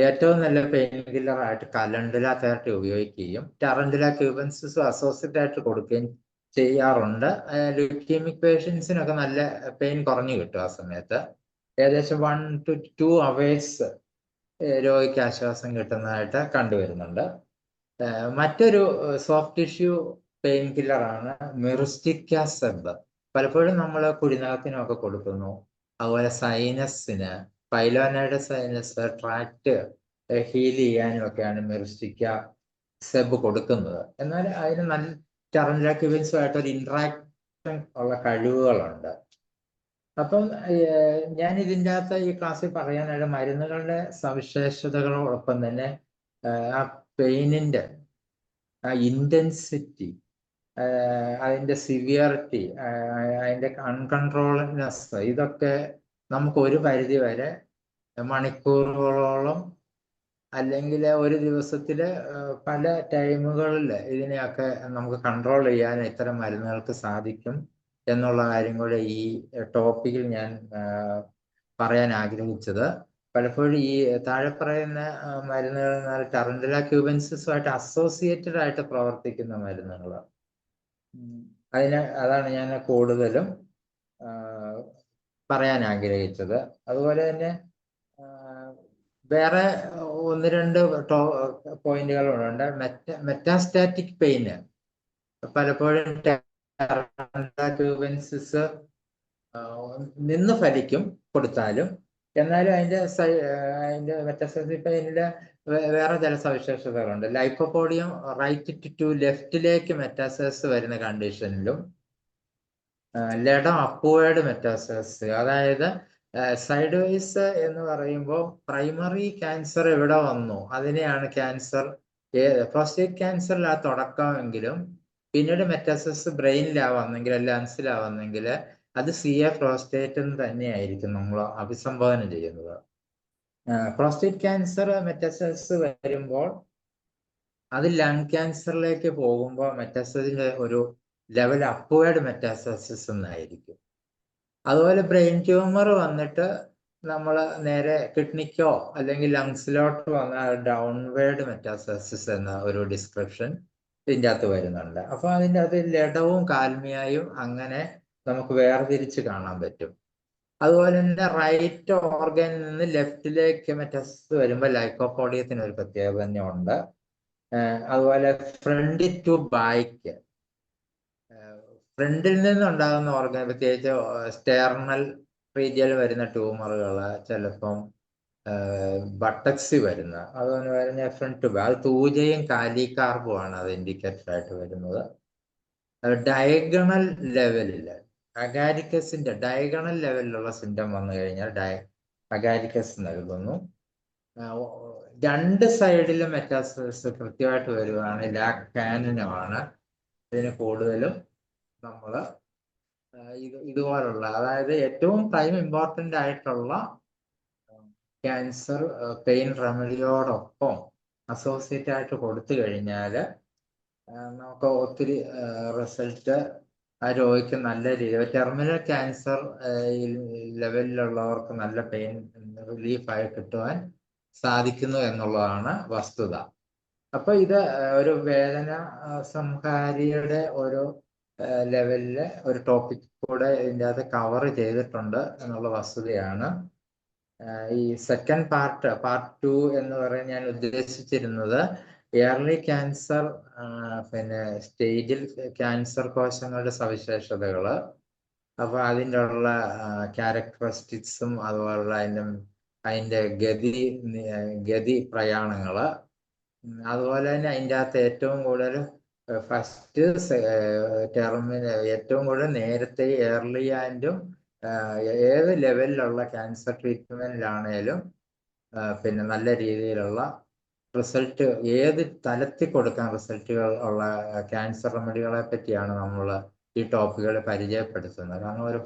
ഏറ്റവും നല്ല പെയിൻ കില്ലറായിട്ട് കലണ്ടുല തെറാപ്പി ഉപയോഗിക്കുകയും ടെറൻറ്റുല ക്യൂബൻസിസും അസോസിയേറ്റ് ആയിട്ട് കൊടുക്കുകയും ചെയ്യാറുണ്ട്. ലുക്കീമിക് പേഷ്യൻസിനൊക്കെ നല്ല പെയിൻ കുറഞ്ഞു കിട്ടും. ആ സമയത്ത് ഏകദേശം 1 to 2 hours രോഗിക്ക് ആശ്വാസം കിട്ടുന്നതായിട്ട് കണ്ടുവരുന്നുണ്ട്. മറ്റൊരു സോഫ്റ്റ് ടിഷ്യൂ പെയിൻ കില്ലറാണ് മിറിസ്റ്റിക്ക സെബ്. പലപ്പോഴും നമ്മൾ കുടിനകത്തിനൊക്കെ കൊടുക്കുന്നു. അതുപോലെ സൈനസിന്, പൈലോനയുടെ സൈനസ് ട്രാക്ട് ഹീൽ ചെയ്യാനും ഒക്കെയാണ് മിറിസ്റ്റിക്ക സെബ് കൊടുക്കുന്നത്. എന്നാൽ അതിന് നല്ല ടെറൻറ്റുല ക്യൂബൻസുമായിട്ട് ഒരു ഇന്ററാക്ഷൻ ഉള്ള കഴിവുകളുണ്ട്. അപ്പം ഞാൻ ഇതിൻ്റെ അകത്ത് ഈ ക്ലാസ്സിൽ പറയാനായിട്ട് മരുന്നുകളുടെ സവിശേഷതകളോടൊപ്പം തന്നെ ആ പെയിനിന്റെ ആ ഇന്റൻസിറ്റി, അതിന്റെ സിവിയറിറ്റി, അതിന്റെ അൺകൺട്രോൾനെസ്, ഇതൊക്കെ നമുക്ക് ഒരു പരിധി വരെ മണിക്കൂറുകളോളം അല്ലെങ്കിൽ ഒരു ദിവസത്തില് പല ടൈമുകളിൽ ഇതിനെയൊക്കെ നമുക്ക് കൺട്രോൾ ചെയ്യാൻ ഇത്തരം മരുന്നുകൾക്ക് സാധിക്കും എന്നുള്ള കാര്യം കൂടെ ഈ ടോപ്പിക്കിൽ ഞാൻ പറയാൻ ആഗ്രഹിച്ചത്. പലപ്പോഴും ഈ താഴെ പറയുന്ന മരുന്നുകൾ ടെറൻറ്റുല ക്യൂബൻസിസുമായിട്ട് അസോസിയേറ്റഡ് ആയിട്ട് പ്രവർത്തിക്കുന്ന മരുന്നുകൾ. അതാണ് ഞാൻ കൂടുതലും പറയാൻ ആഗ്രഹിച്ചത്. അതുപോലെ തന്നെ വേറെ 1-2 പോയിന്റുകളുണ്ട്. മെറ്റാസ്റ്റാറ്റിക് പെയിന് പലപ്പോഴും ട്യൂബൻസിസ് നിന്ന് ഫലിക്കും കൊടുത്താലും. എന്നാലും അതിന്റെ മെറ്റാസ്റ്റസിസ് ഇപ്പൊ ഇതിന്റെ വേറെ ചില സവിശേഷതകളുണ്ട്. ലൈക്കോപോഡിയം റൈറ്റ് ടു ലെഫ്റ്റിലേക്ക് മെറ്റാസ്റ്റസിസ് വരുന്ന കണ്ടീഷനിലും ലഡം അപ്വേർഡ് മെറ്റാസ്റ്റസിസ്, അതായത് സൈഡ് വൈസ് എന്ന് പറയുമ്പോൾ പ്രൈമറി ക്യാൻസർ എവിടെ വന്നു അതിനെയാണ് ക്യാൻസർ. പ്രോസ്റ്റേറ്റ് ക്യാൻസറിൽ ആ തുടക്കമെങ്കിലും പിന്നീട് മെറ്റാസ്റ്റസിസ് ബ്രെയിനിലാവുന്നെങ്കിൽ ലങ്സിലാവുന്നെങ്കിൽ അത് CA പ്രോസ്റ്റേറ്റ് എന്ന് തന്നെയായിരിക്കും നമ്മൾ അഭിസംബോധന ചെയ്യുന്നത്. പ്രോസ്റ്റേറ്റ് ക്യാൻസർ മെറ്റാസ്റ്റസിസ് വരുമ്പോൾ അത് ലങ് ക്യാൻസറിലേക്ക് പോകുമ്പോൾ മെറ്റാസ്റ്റസിന്റെ ഒരു ലെവൽ അപ്വേർഡ് മെറ്റാസ്റ്റസിസ് എന്നായിരിക്കും. അതുപോലെ ബ്രെയിൻ ട്യൂമർ വന്നിട്ട് നമ്മൾ നേരെ കിഡ്നിക്കോ അല്ലെങ്കിൽ ലങ്സിലോട്ട് വന്ന ഡൗൺവേർഡ് മെറ്റാസ്റ്റസിസ് എന്ന ഒരു ഡിസ്ക്രിപ്ഷൻ ഇതിൻ്റെ അകത്ത് വരുന്നുണ്ട്. അപ്പൊ അതിൻ്റെ അത് ലഡവും കാൽമിയായും അങ്ങനെ നമുക്ക് വേർതിരിച്ച് കാണാൻ പറ്റും. അതുപോലെ തന്നെ റൈറ്റ് ഓർഗനിൽ നിന്ന് ലെഫ്റ്റിലേക്ക് മെറ്റാസ്റ്റസിസ് വരുമ്പോൾ ലൈക്കോപോഡിയത്തിന് ഒരു പ്രത്യേകത തന്നെ ഉണ്ട്. അതുപോലെ ഫ്രണ്ട് ടു ബാക്ക്, ഫ്രണ്ടിൽ നിന്നുണ്ടാകുന്ന ഓർഗൻ, പ്രത്യേകിച്ച് സ്റ്റേർണൽ റീജിയനിൽ വരുന്ന ട്യൂമറുകൾ, ചിലപ്പം ബട്ടക്സി വരുന്ന, അതുപോലെ വരുന്ന ഫ്രണ്ട് ടു ബാക്ക്, അത് തൂജയും കാലികാർബുമാണ് അത് ഇൻഡിക്കേറ്റഡ് ആയിട്ട് വരുന്നത്. ഡയഗണൽ ലെവലിൽ അഗാരിക്കസിന്റെ ഡയഗണൽ ലെവലിലുള്ള സിംറ്റം വന്നു കഴിഞ്ഞാൽ അഗാരിക്കസ് നൽകുന്നു. രണ്ട് സൈഡിലും മെറ്റാസ്റ്റസിസ് കൃത്യമായിട്ട് വരുവാണ് ലാക് കാനിനുമാണ് ഇതിന് കൂടുതലും നമ്മൾ ഇതുപോലുള്ള, അതായത് ഏറ്റവും ടൈം ഇമ്പോർട്ടൻ്റ് ആയിട്ടുള്ള ക്യാൻസർ പെയിൻ റെമഡിയോടൊപ്പം അസോസിയേറ്റ് ആയിട്ട് കൊടുത്തു കഴിഞ്ഞാൽ നമുക്ക് ഒത്തിരി റിസൾട്ട് ആ രോഗിക്ക് നല്ല രീതിയിൽ, ടെർമിനൽ ക്യാൻസർ ലെവലിലുള്ളവർക്ക് നല്ല പെയിൻ റിലീഫായി കിട്ടുവാൻ സാധിക്കുന്നു എന്നുള്ളതാണ് വസ്തുത. അപ്പൊ ഇത് ഒരു വേദന സംഹാരിയുടെ ഒരു ലെവലില് ഒരു ടോപ്പിക് കൂടെ ഇതിൻ്റെ അകത്ത് കവർ ചെയ്തിട്ടുണ്ട് എന്നുള്ള വസ്തുതയാണ്. ഈ സെക്കൻഡ് പാർട്ട് 2 എന്ന് പറയാൻ ഞാൻ ഉദ്ദേശിച്ചിരുന്നത് എയർലി ക്യാൻസർ, പിന്നെ സ്റ്റേജിൽ ക്യാൻസർ കോശങ്ങളുടെ സവിശേഷതകള്, അപ്പൊ അതിൻ്റെ ഉള്ള ക്യാരക്ടറിസ്റ്റിക്സും അതുപോലുള്ള അതിൻ്റെ ഗതി പ്രയാണങ്ങള്, അതുപോലെ തന്നെ അതിൻ്റെ അകത്ത് ഏറ്റവും കൂടുതൽ ഫസ്റ്റ് ടെർമിന് ഏറ്റവും കൂടുതൽ നേരത്തെ എയർലി ആൻഡും ഏത് ലെവലിലുള്ള ക്യാൻസർ ട്രീറ്റ്മെന്റിലാണേലും പിന്നെ നല്ല രീതിയിലുള്ള റിസൾട്ട്, ഏത് തലത്തിൽ കൊടുക്കാൻ റിസൾട്ടുകൾ ഉള്ള ക്യാൻസർ റെമഡികളെ പറ്റിയാണ് നമ്മൾ ഈ ടോപ്പിക്കുകൾ പരിചയപ്പെടുത്തുന്നത്. കാരണം ഒരു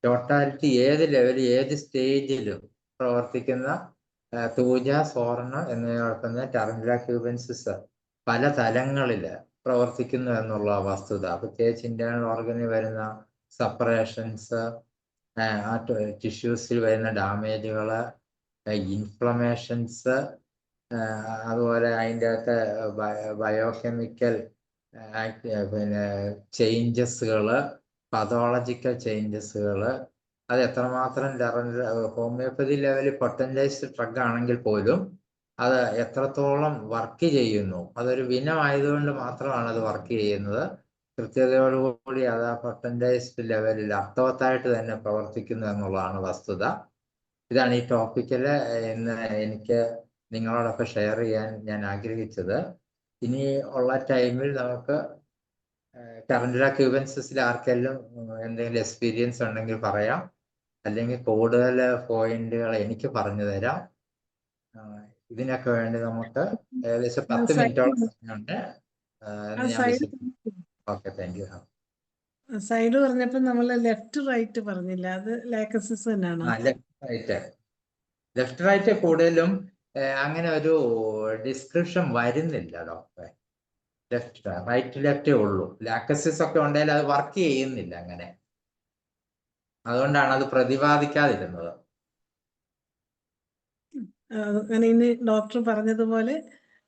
ടോട്ടാലിറ്റി ഏത് ലെവലിൽ ഏത് സ്റ്റേജിലും പ്രവർത്തിക്കുന്ന തൂജ, സോർണ എന്നിവ നടക്കുന്ന ടെർമിനൽ ക്യൂബൻസിസ് പല തലങ്ങളിൽ പ്രവർത്തിക്കുന്നു എന്നുള്ള വസ്തുത, പ്രത്യേകിച്ച് ഇന്റേണൽ ഓർഗനിൽ വരുന്ന സപ്പറേഷൻസ്, ആ ടിഷ്യൂസിൽ വരുന്ന ഡാമേജുകൾ, ഇൻഫ്ലമേഷൻസ്, അതുപോലെ അതിൻ്റെ അകത്ത് ബയോകെമിക്കൽ പിന്നെ ചേഞ്ചസുകൾ, പതോളജിക്കൽ ചേഞ്ചസുകൾ, അത് എത്രമാത്രം ഹോമിയോപ്പതി ലെവലിൽ പൊട്ടൻറ്റൈസ്ഡ് ഡ്രഗ് ആണെങ്കിൽ പോലും അത് എത്രത്തോളം വർക്ക് ചെയ്യുന്നു, അതൊരു വിനമായതുകൊണ്ട് മാത്രമാണ് അത് വർക്ക് ചെയ്യുന്നത്. കൃത്യതയോടുകൂടി അത് ആ പൊട്ടൻറ്റൈസ്ഡ് ലെവലിൽ അർത്ഥവത്തായിട്ട് തന്നെ പ്രവർത്തിക്കുന്നു എന്നുള്ളതാണ് വസ്തുത. ഇതാണ് ഈ ടോപ്പിക്കില് ഇന്ന് എനിക്ക് നിങ്ങളോടൊപ്പം ഷെയർ ചെയ്യാൻ ഞാൻ ആഗ്രഹിച്ചത്. ഇനി ഉള്ള ടൈമിൽ നമുക്ക് ടെർമിനൽ ക്യൂബൻസിസിൽ ആർക്കെങ്കിലും എന്തെങ്കിലും എക്സ്പീരിയൻസ് ഉണ്ടെങ്കിൽ പറയാം, അല്ലെങ്കിൽ കൂടുതൽ പോയിന്റുകൾ എനിക്ക് പറഞ്ഞു തരാം. ഇതിനൊക്കെ വേണ്ടി നമുക്ക് ഏകദേശം 10 മിനിറ്റോളം സമയമുണ്ട്. Okay, thank you. സൈഡ് പറഞ്ഞപ്പോൾ നമ്മൾ ലെഫ്റ്റ് റൈറ്റ് പറഞ്ഞില്ല, അത് ലാക്കസിസ് തന്നെയാണോ? ലെഫ്റ്റ് റൈറ്റ് കൂടുതലും അങ്ങനെ ഒരു ഡിസ്ക്രിപ്ഷൻ വരുന്നില്ല ഡോക്ടറെ. റൈറ്റേ ഉള്ളൂ. ലാക്കസിസ് ഒക്കെ ഉണ്ടെങ്കിൽ അത് വർക്ക് ചെയ്യുന്നില്ല അങ്ങനെ, അതുകൊണ്ടാണ് അത് പ്രതിപാദിക്കാതിരുന്നത്. അങ്ങനെ ഇനി ഡോക്ടർ പറഞ്ഞതുപോലെ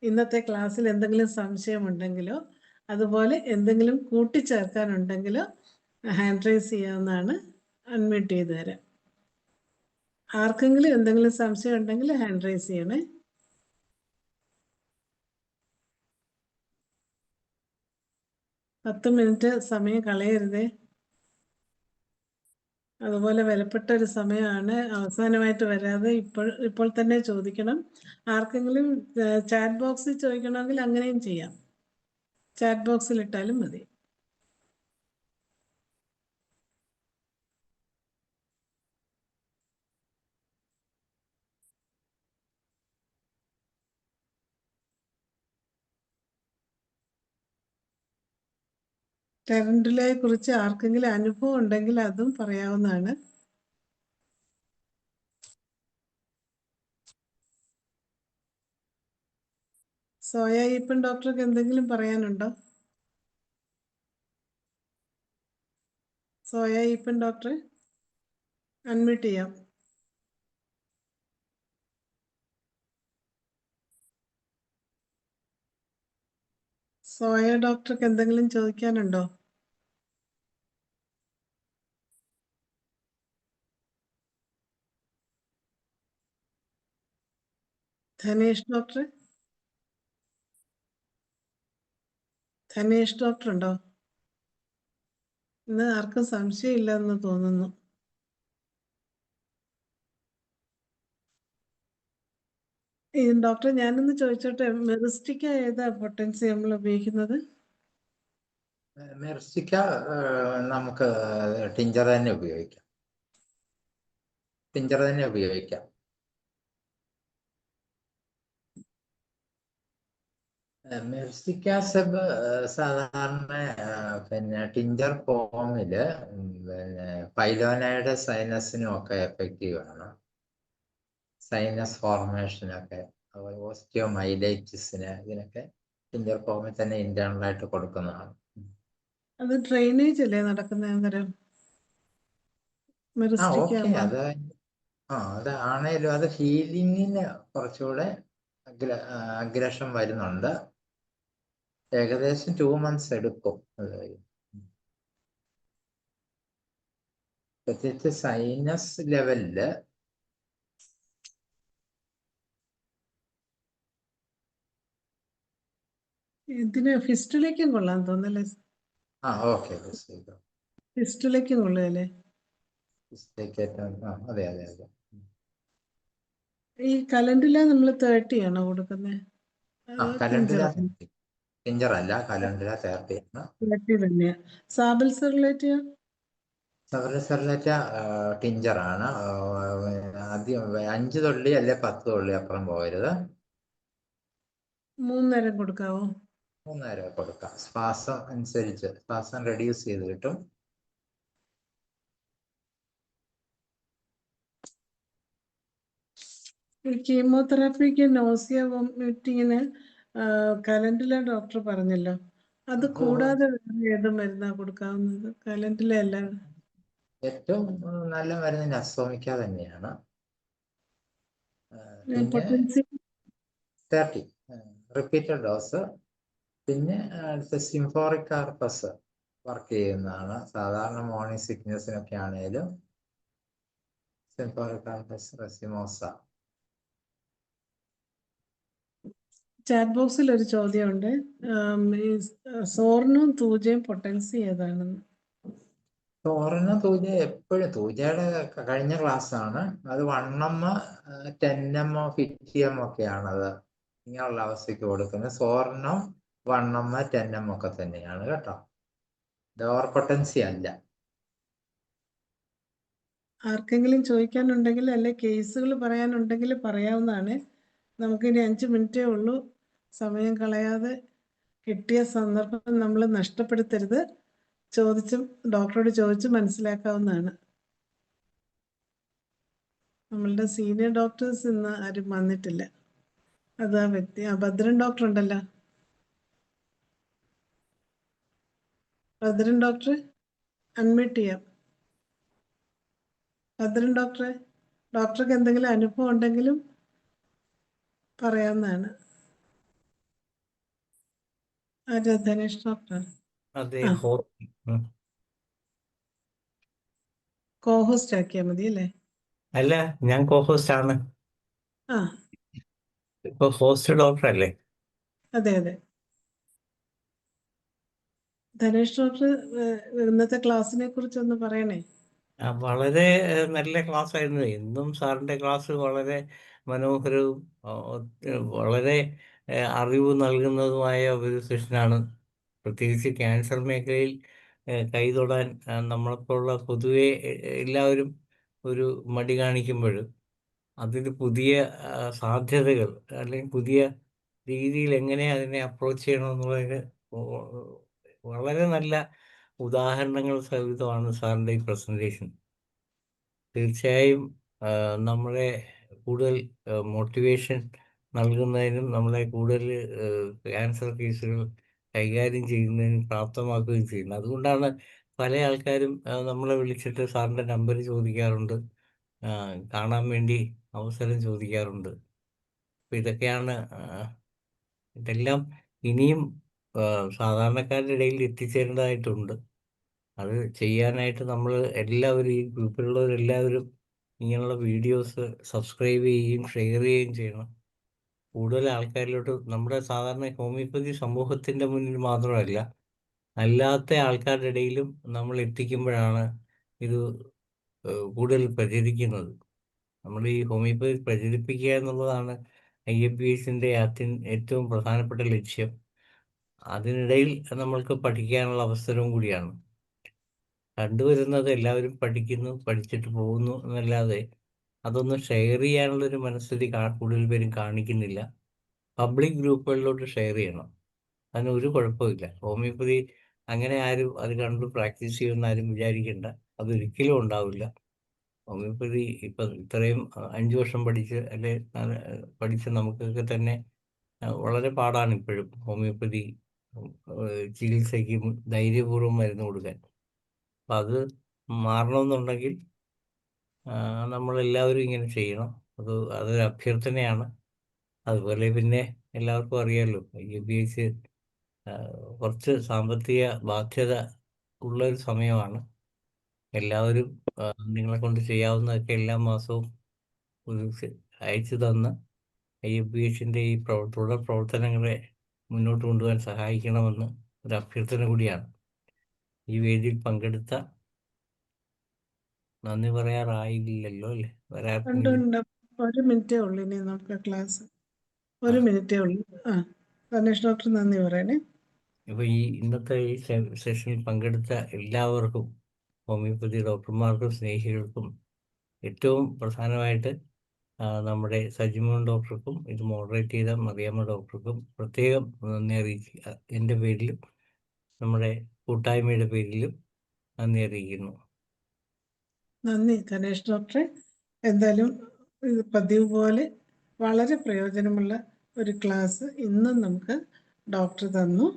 ഇന്നത്തെ ക്ലാസ്സിൽ എന്തെങ്കിലും സംശയമുണ്ടെങ്കിലോ അതുപോലെ എന്തെങ്കിലും കൂട്ടിച്ചേർക്കാനുണ്ടെങ്കിലോ ഹാൻഡ് റൈസ് ചെയ്യാവുന്നതാണ്. അൺമ്യൂട്ട് ചെയ്ത് തരാം. ആർക്കെങ്കിലും എന്തെങ്കിലും സംശയം ഉണ്ടെങ്കിൽ ഹാൻഡ് റൈസ് ചെയ്യണേ. 10 മിനിറ്റ് സമയം കളയരുതേ. അതുപോലെ വിലപ്പെട്ട ഒരു സമയമാണ്. അവസാനമായിട്ട് വരാതെ ഇപ്പോൾ തന്നെ ചോദിക്കണം. ആർക്കെങ്കിലും ചാറ്റ് ബോക്സിൽ ചോദിക്കണമെങ്കിൽ അങ്ങനെയും ചെയ്യാം. ചാറ്റ് ബോക്സിൽ ഇട്ടാലും മതി. ടെറൻറ്റുലയെ കുറിച്ച് ആർക്കെങ്കിലും അനുഭവം ഉണ്ടെങ്കിൽ അതും പറയാവുന്നതാണ്. സോയ ഈപ്പൻ ഡോക്ടർക്ക് എന്തെങ്കിലും പറയാനുണ്ടോ? സോയ ഈപ്പൻ ഡോക്ടർ അൺമ്യൂട്ട് ചെയ്യാം. സോയ ഡോക്ടർക്ക് എന്തെങ്കിലും ചോദിക്കാനുണ്ടോ? ധനേഷ് ഡോക്ടർ ഉണ്ടോ? ഇന്ന് ആർക്കും സംശയമില്ലെന്ന് തോന്നുന്നു. ഈ ഡോക്ടർ ഞാനൊന്ന് ചോദിച്ചോട്ടെ, മെറിസ്റ്റിക്ക ഏതാ പൊട്ടൻസി നമ്മൾ ഉപയോഗിക്കുന്നത്? മെർസിക്ക നമുക്ക് ടിഞ്ചർ തന്നെ ഉപയോഗിക്കാം. മെർസിക്ക സബ് സാധാരണ പിന്നെ ടിഞ്ചർ ഫോമില് പിന്നെ പൈലോനയുടെ സൈനസിനും ഒക്കെ എഫക്റ്റീവ് ആണ്. സൈനസ് ഫോർമേഷനൊക്കെ, അതുപോലെ ഓസ്റ്റിയോമൈലൈറ്റിസിന് ഇതിനൊക്കെ ടിഞ്ചർ ഫോമിൽ തന്നെ ഇന്റേണൽ ആയിട്ട് കൊടുക്കുന്നതാണ്. അത് ഡ്രെയിനേജ് അല്ലേ നടക്കുന്ന അന്നേരം മെറിസ്റ്റിക്ക ഓക്കെ, ആകുമ്പോൾ? അത് ആണേലും അത് ഹീലിങ്ങിന് കുറച്ചുകൂടെ അഗ്രഷൻ വരുന്നുണ്ട്. ഏകദേശം 2 months എടുക്കും. പ്രത്യേകിച്ച് സൈനസ് ലെവലില് ഇതിന് ഫിസ്റ്റുലേക്കും കൊള്ളാൻ തോന്നല്ലേ? ഓക്കെ. ഫിസ്റ്റുലേക്കും കൊള്ളുകയല്ലേ? അതെ അതെ അതെ. ഈ കലണ്ടില നമ്മൾ 30 ആണോ കൊടുക്കുന്നത്? കലണ്ടില ടിഞ്ചർ അല്ല, കലണ്ടില 30 ആണ്. 30 തന്നെയാ. സാബിൾ സെറിലേറ്റ് സെർലറ്റ ടിഞ്ചർ ആണ്. ആദ്യം 5 തുള്ളി അല്ലെ 10 തുള്ളി അപ്പുറം പോകരുത്. 3 നേരം കൊടുക്കാവോ? 3 നേരം കൊടുക്കാം. ശ്വാസം അനുസരിച്ച് ശ്വാസം റെഡ്യൂസ് ചെയ്ത് കിട്ടും. കീമോതെറാപ്പിക്ക് നോസിയ വോമിറ്റിങ്ങിന് കലണ്ടില ഡോക്ടർ പറഞ്ഞല്ലോ. അത് കൂടാതെ വേറെ ഏത് മരുന്നാ കൊടുക്കാവുന്നത്? കലണ്ടില അല്ല. ഏറ്റവും നല്ല മരുന്ന് നസോമിക്ക തന്നെയാണ്. പിന്നെ പൊട്ടൻസി 30 റിപ്പീറ്റഡ് ഡോസ്. പിന്നെ സിംഫോറിക് കാർപ്പസ് വർക്ക് ചെയ്യുന്നതാണ്. സാധാരണ മോർണിംഗ് സിക്നസിനൊക്കെ ആണെങ്കിലും സിംഫോറിക് കാർപ്പസ് റെസിമോസ. ചാറ്റ് ബോക്സിൽ ഒരു ചോദ്യമുണ്ട്. സോറിനും തൂജയും പൊട്ടൻസി ഏതാണെന്ന്. സോറിനും തൂജ എപ്പോഴും തൂജയുടെ കഴിഞ്ഞ ക്ലാസ് ആണ്. അത് 1M 10M 50M ഒക്കെയാണത് ഇങ്ങനെയുള്ള അവസ്ഥയ്ക്ക് കൊടുക്കുന്നത്. സോറിനും 1M 10M ഒക്കെ തന്നെയാണ് കേട്ടോ. ഇത് ഓവർ പൊട്ടൻസി അല്ല. ആർക്കെങ്കിലും ചോദിക്കാനുണ്ടെങ്കിൽ അല്ലെ കേസുകൾ പറയാനുണ്ടെങ്കിൽ പറയാവുന്നതാണ്. നമുക്കിനി 5 മിനിറ്റേ ഉള്ളൂ. സമയം കളയാതെ കിട്ടിയ സന്ദർഭം നമ്മൾ നഷ്ടപ്പെടുത്തരുത്. ഡോക്ടറോട് ചോദിച്ച് മനസ്സിലാക്കാവുന്നതാണ്. നമ്മളുടെ സീനിയർ ഡോക്ടേഴ്സ് ഇന്ന് ആരും വന്നിട്ടില്ല. അതാ വ്യക്തി. ഭദ്രൻ ഡോക്ടർ ഉണ്ടല്ലോ. ഭദ്രൻ ഡോക്ടർ അൺമ്യൂട്ട് ചെയ്യാം. ഭദ്രൻ ഡോക്ടർക്ക് എന്തെങ്കിലും അനുഭവം ഉണ്ടെങ്കിലും പറയാവുന്നതാണ്. ധനേഷ് ഡോക്ടർ അതെ, കോഹോസ്റ്റ് ആക്കിയാൽ മതി അല്ലേ? അല്ല, ഞാൻ കോഹോസ്റ്റ് ആണ്. ആ ഇപ്പൊ ഹോസ്റ്റ് ഡോക്ടർ അല്ലേ? അതെ. ധനേഷ് ഡോക്ടർ ഇന്നത്തെ ക്ലാസ്സിനെ കുറിച്ചൊന്ന് പറയണേ. വളരെ നല്ല ക്ലാസ് ആയിരുന്നു. എന്നും സാറിൻ്റെ ക്ലാസ് വളരെ മനോഹരവും വളരെ അറിവ് നൽകുന്നതുമായ ഒരു സെഷനാണ്. പ്രത്യേകിച്ച് ക്യാൻസർ മേഖലയിൽ കൈതൊടാൻ നമ്മളെപ്പോലുള്ള പൊതുവെ എല്ലാവരും ഒരു മടി കാണിക്കുമ്പോൾ അതിന് പുതിയ സാധ്യതകൾ അല്ലെങ്കിൽ പുതിയ രീതിയിൽ എങ്ങനെ അതിനെ അപ്രോച്ച് ചെയ്യണമെന്നുള്ളതിന് വളരെ നല്ല ഉദാഹരണങ്ങൾ സഹിതമാണ് സാറിൻ്റെ ഈ പ്രസൻറ്റേഷൻ. തീർച്ചയായും നമ്മളെ കൂടുതൽ മോട്ടിവേഷൻ നൽകുന്നതിനും നമ്മളെ കൂടുതൽ ക്യാൻസർ കേസുകൾ കൈകാര്യം ചെയ്യുന്നതിനും പ്രാപ്തമാക്കുകയും ചെയ്യുന്നു. അതുകൊണ്ടാണ് പല ആൾക്കാരും നമ്മളെ വിളിച്ചിട്ട് സാറിൻ്റെ നമ്പർ ചോദിക്കാറുണ്ട്, കാണാൻ വേണ്ടി അവസരം ചോദിക്കാറുണ്ട്. അപ്പം ഇതൊക്കെയാണ് ഇതെല്ലാം ഇനിയും സാധാരണക്കാരുടെ ഇടയിൽ എത്തിച്ചേരേണ്ടതായിട്ടുണ്ട്. അത് ചെയ്യാനായിട്ട് നമ്മൾ എല്ലാവരും, ഈ ഗ്രൂപ്പിലുള്ളവരെല്ലാവരും ഇങ്ങനെയുള്ള വീഡിയോസ് സബ്സ്ക്രൈബ് ചെയ്യുകയും ഷെയർ ചെയ്യുകയും ചെയ്യണം. കൂടുതൽ ആൾക്കാരിലോട്ട് നമ്മുടെ സാധാരണ ഹോമിയോപ്പതി സമൂഹത്തിൻ്റെ മുന്നിൽ മാത്രമല്ല, അല്ലാത്ത ആൾക്കാരുടെ ഇടയിലും നമ്മൾ എത്തിക്കുമ്പോഴാണ് ഇത് കൂടുതൽ പ്രചരിക്കുന്നത്. നമ്മൾ ഈ ഹോമിയോപ്പതി പ്രചരിപ്പിക്കുക എന്നുള്ളതാണ് IFBSൻ്റെ ഏറ്റവും പ്രധാനപ്പെട്ട ലക്ഷ്യം. അതിനിടയിൽ നമ്മൾക്ക് പഠിക്കാനുള്ള അവസരവും കൂടിയാണ്. കണ്ടുവരുന്നത് എല്ലാവരും പഠിക്കുന്നു, പഠിച്ചിട്ട് പോകുന്നു എന്നല്ലാതെ അതൊന്നും ഷെയർ ചെയ്യാനുള്ളൊരു മനസ്ഥിതി കൂടുതൽ പേരും കാണിക്കുന്നില്ല. പബ്ലിക് ഗ്രൂപ്പുകളിലോട്ട് ഷെയർ ചെയ്യണം, അതിന് ഒരു കുഴപ്പമില്ല. ഹോമിയോപ്പതി അങ്ങനെ ആരും അത് കണ്ട് പ്രാക്ടീസ് ചെയ്യുമെന്ന് ആരും വിചാരിക്കേണ്ട, അതൊരിക്കലും ഉണ്ടാവില്ല. ഹോമിയോപ്പതി ഇപ്പം ഇത്രയും 5 വർഷം പഠിച്ച് അല്ലെ പഠിച്ച് നമുക്കൊക്കെ തന്നെ വളരെ പാടാണ് ഇപ്പോഴും ഹോമിയോപ്പതി ചികിത്സയ്ക്ക് ധൈര്യപൂർവ്വം മരുന്ന് കൊടുക്കാൻ. അപ്പം അത് മാറണമെന്നുണ്ടെങ്കിൽ നമ്മളെല്ലാവരും ഇങ്ങനെ ചെയ്യണം. അതൊരു അഭ്യർത്ഥനയാണ്. അതുപോലെ പിന്നെ എല്ലാവർക്കും അറിയാമല്ലോ, IFBS കുറച്ച് സാമ്പത്തിക ബാധ്യത ഉള്ളൊരു സമയമാണ്. എല്ലാവരും നിങ്ങളെ കൊണ്ട് ചെയ്യാവുന്നതൊക്കെ എല്ലാ മാസവും അയച്ചു തന്ന് IFBSൻ്റെ ഈ തുടർ പ്രവർത്തനങ്ങളെ മുന്നോട്ട് കൊണ്ടുപോകാൻ സഹായിക്കണമെന്ന് ഒരു അഭ്യർത്ഥന കൂടിയാണ്. ഈ വേദിയിൽ പങ്കെടുത്ത, നന്ദി പറയാറായില്ലല്ലോ അല്ലേ? ഉണ്ട്. 1 മിനിറ്റേ ഉള്ളൂ ഇനി നമുക്ക് ക്ലാസ്. 1 മിനിറ്റേ ഉള്ളൂ. ധനേഷ് ഡോക്ടർ നന്ദി പറയണേ. ഇപ്പോൾ ഈ ഇന്നത്തെ ഈ സെഷനിൽ പങ്കെടുത്ത എല്ലാവർക്കും, ഹോമിയോപ്പതി ഡോക്ടർമാർക്കും സ്നേഹികൾക്കും, ഏറ്റവും പ്രധാനമായിട്ട് നമ്മുടെ സജിമോൻ ഡോക്ടർക്കും ഇത് മോഡറേറ്റ് ചെയ്ത മറിയാമ്മ ഡോക്ടർക്കും പ്രത്യേകം നന്ദി അറിയിക്കുക. എൻ്റെ പേരിലും നമ്മുടെ കൂട്ടായ്മയുടെ പേരിലും നന്ദി അറിയിക്കുന്നു. നന്ദി ധനേഷ് ഡോക്ടറെ. എന്തായാലും ഇത് പതിവ് പോലെ വളരെ പ്രയോജനമുള്ള ഒരു ക്ലാസ് ഇന്നും നമുക്ക് ഡോക്ടർ തന്നു.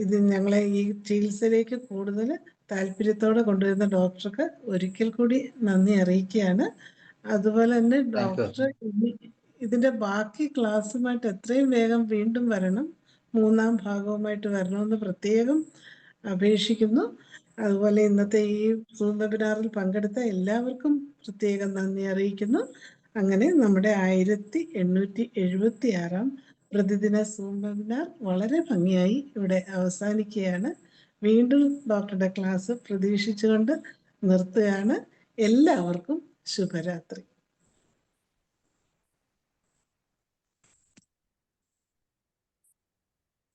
ഇത് ഞങ്ങളെ ഈ ചികിത്സയിലേക്ക് കൂടുതൽ താല്പര്യത്തോടെ കൊണ്ടുവരുന്ന ഡോക്ടർക്ക് ഒരിക്കൽ കൂടി നന്ദി അറിയിക്കുകയാണ്. അതുപോലെ തന്നെ ഡോക്ടർ ഇതിൻ്റെ ബാക്കി ക്ലാസ്സുമായിട്ട് എത്രയും വേഗം വീണ്ടും വരണം, 3ാം ഭാഗവുമായിട്ട് വരണമെന്ന് പ്രത്യേകം അപേക്ഷിക്കുന്നു. അതുപോലെ ഇന്നത്തെ ഈ സൂം വെബിനാറിൽ പങ്കെടുത്ത എല്ലാവർക്കും പ്രത്യേകം നന്ദി അറിയിക്കുന്നു. അങ്ങനെ നമ്മുടെ 1876 പ്രതിദിന സൂം വെബിനാർ വളരെ ഭംഗിയായി ഇവിടെ അവസാനിക്കുകയാണ്. വീണ്ടും ഡോക്ടറുടെ ക്ലാസ് പ്രതീക്ഷിച്ചുകൊണ്ട് നിർത്തുകയാണ്. എല്ലാവർക്കും ശുഭരാത്രി.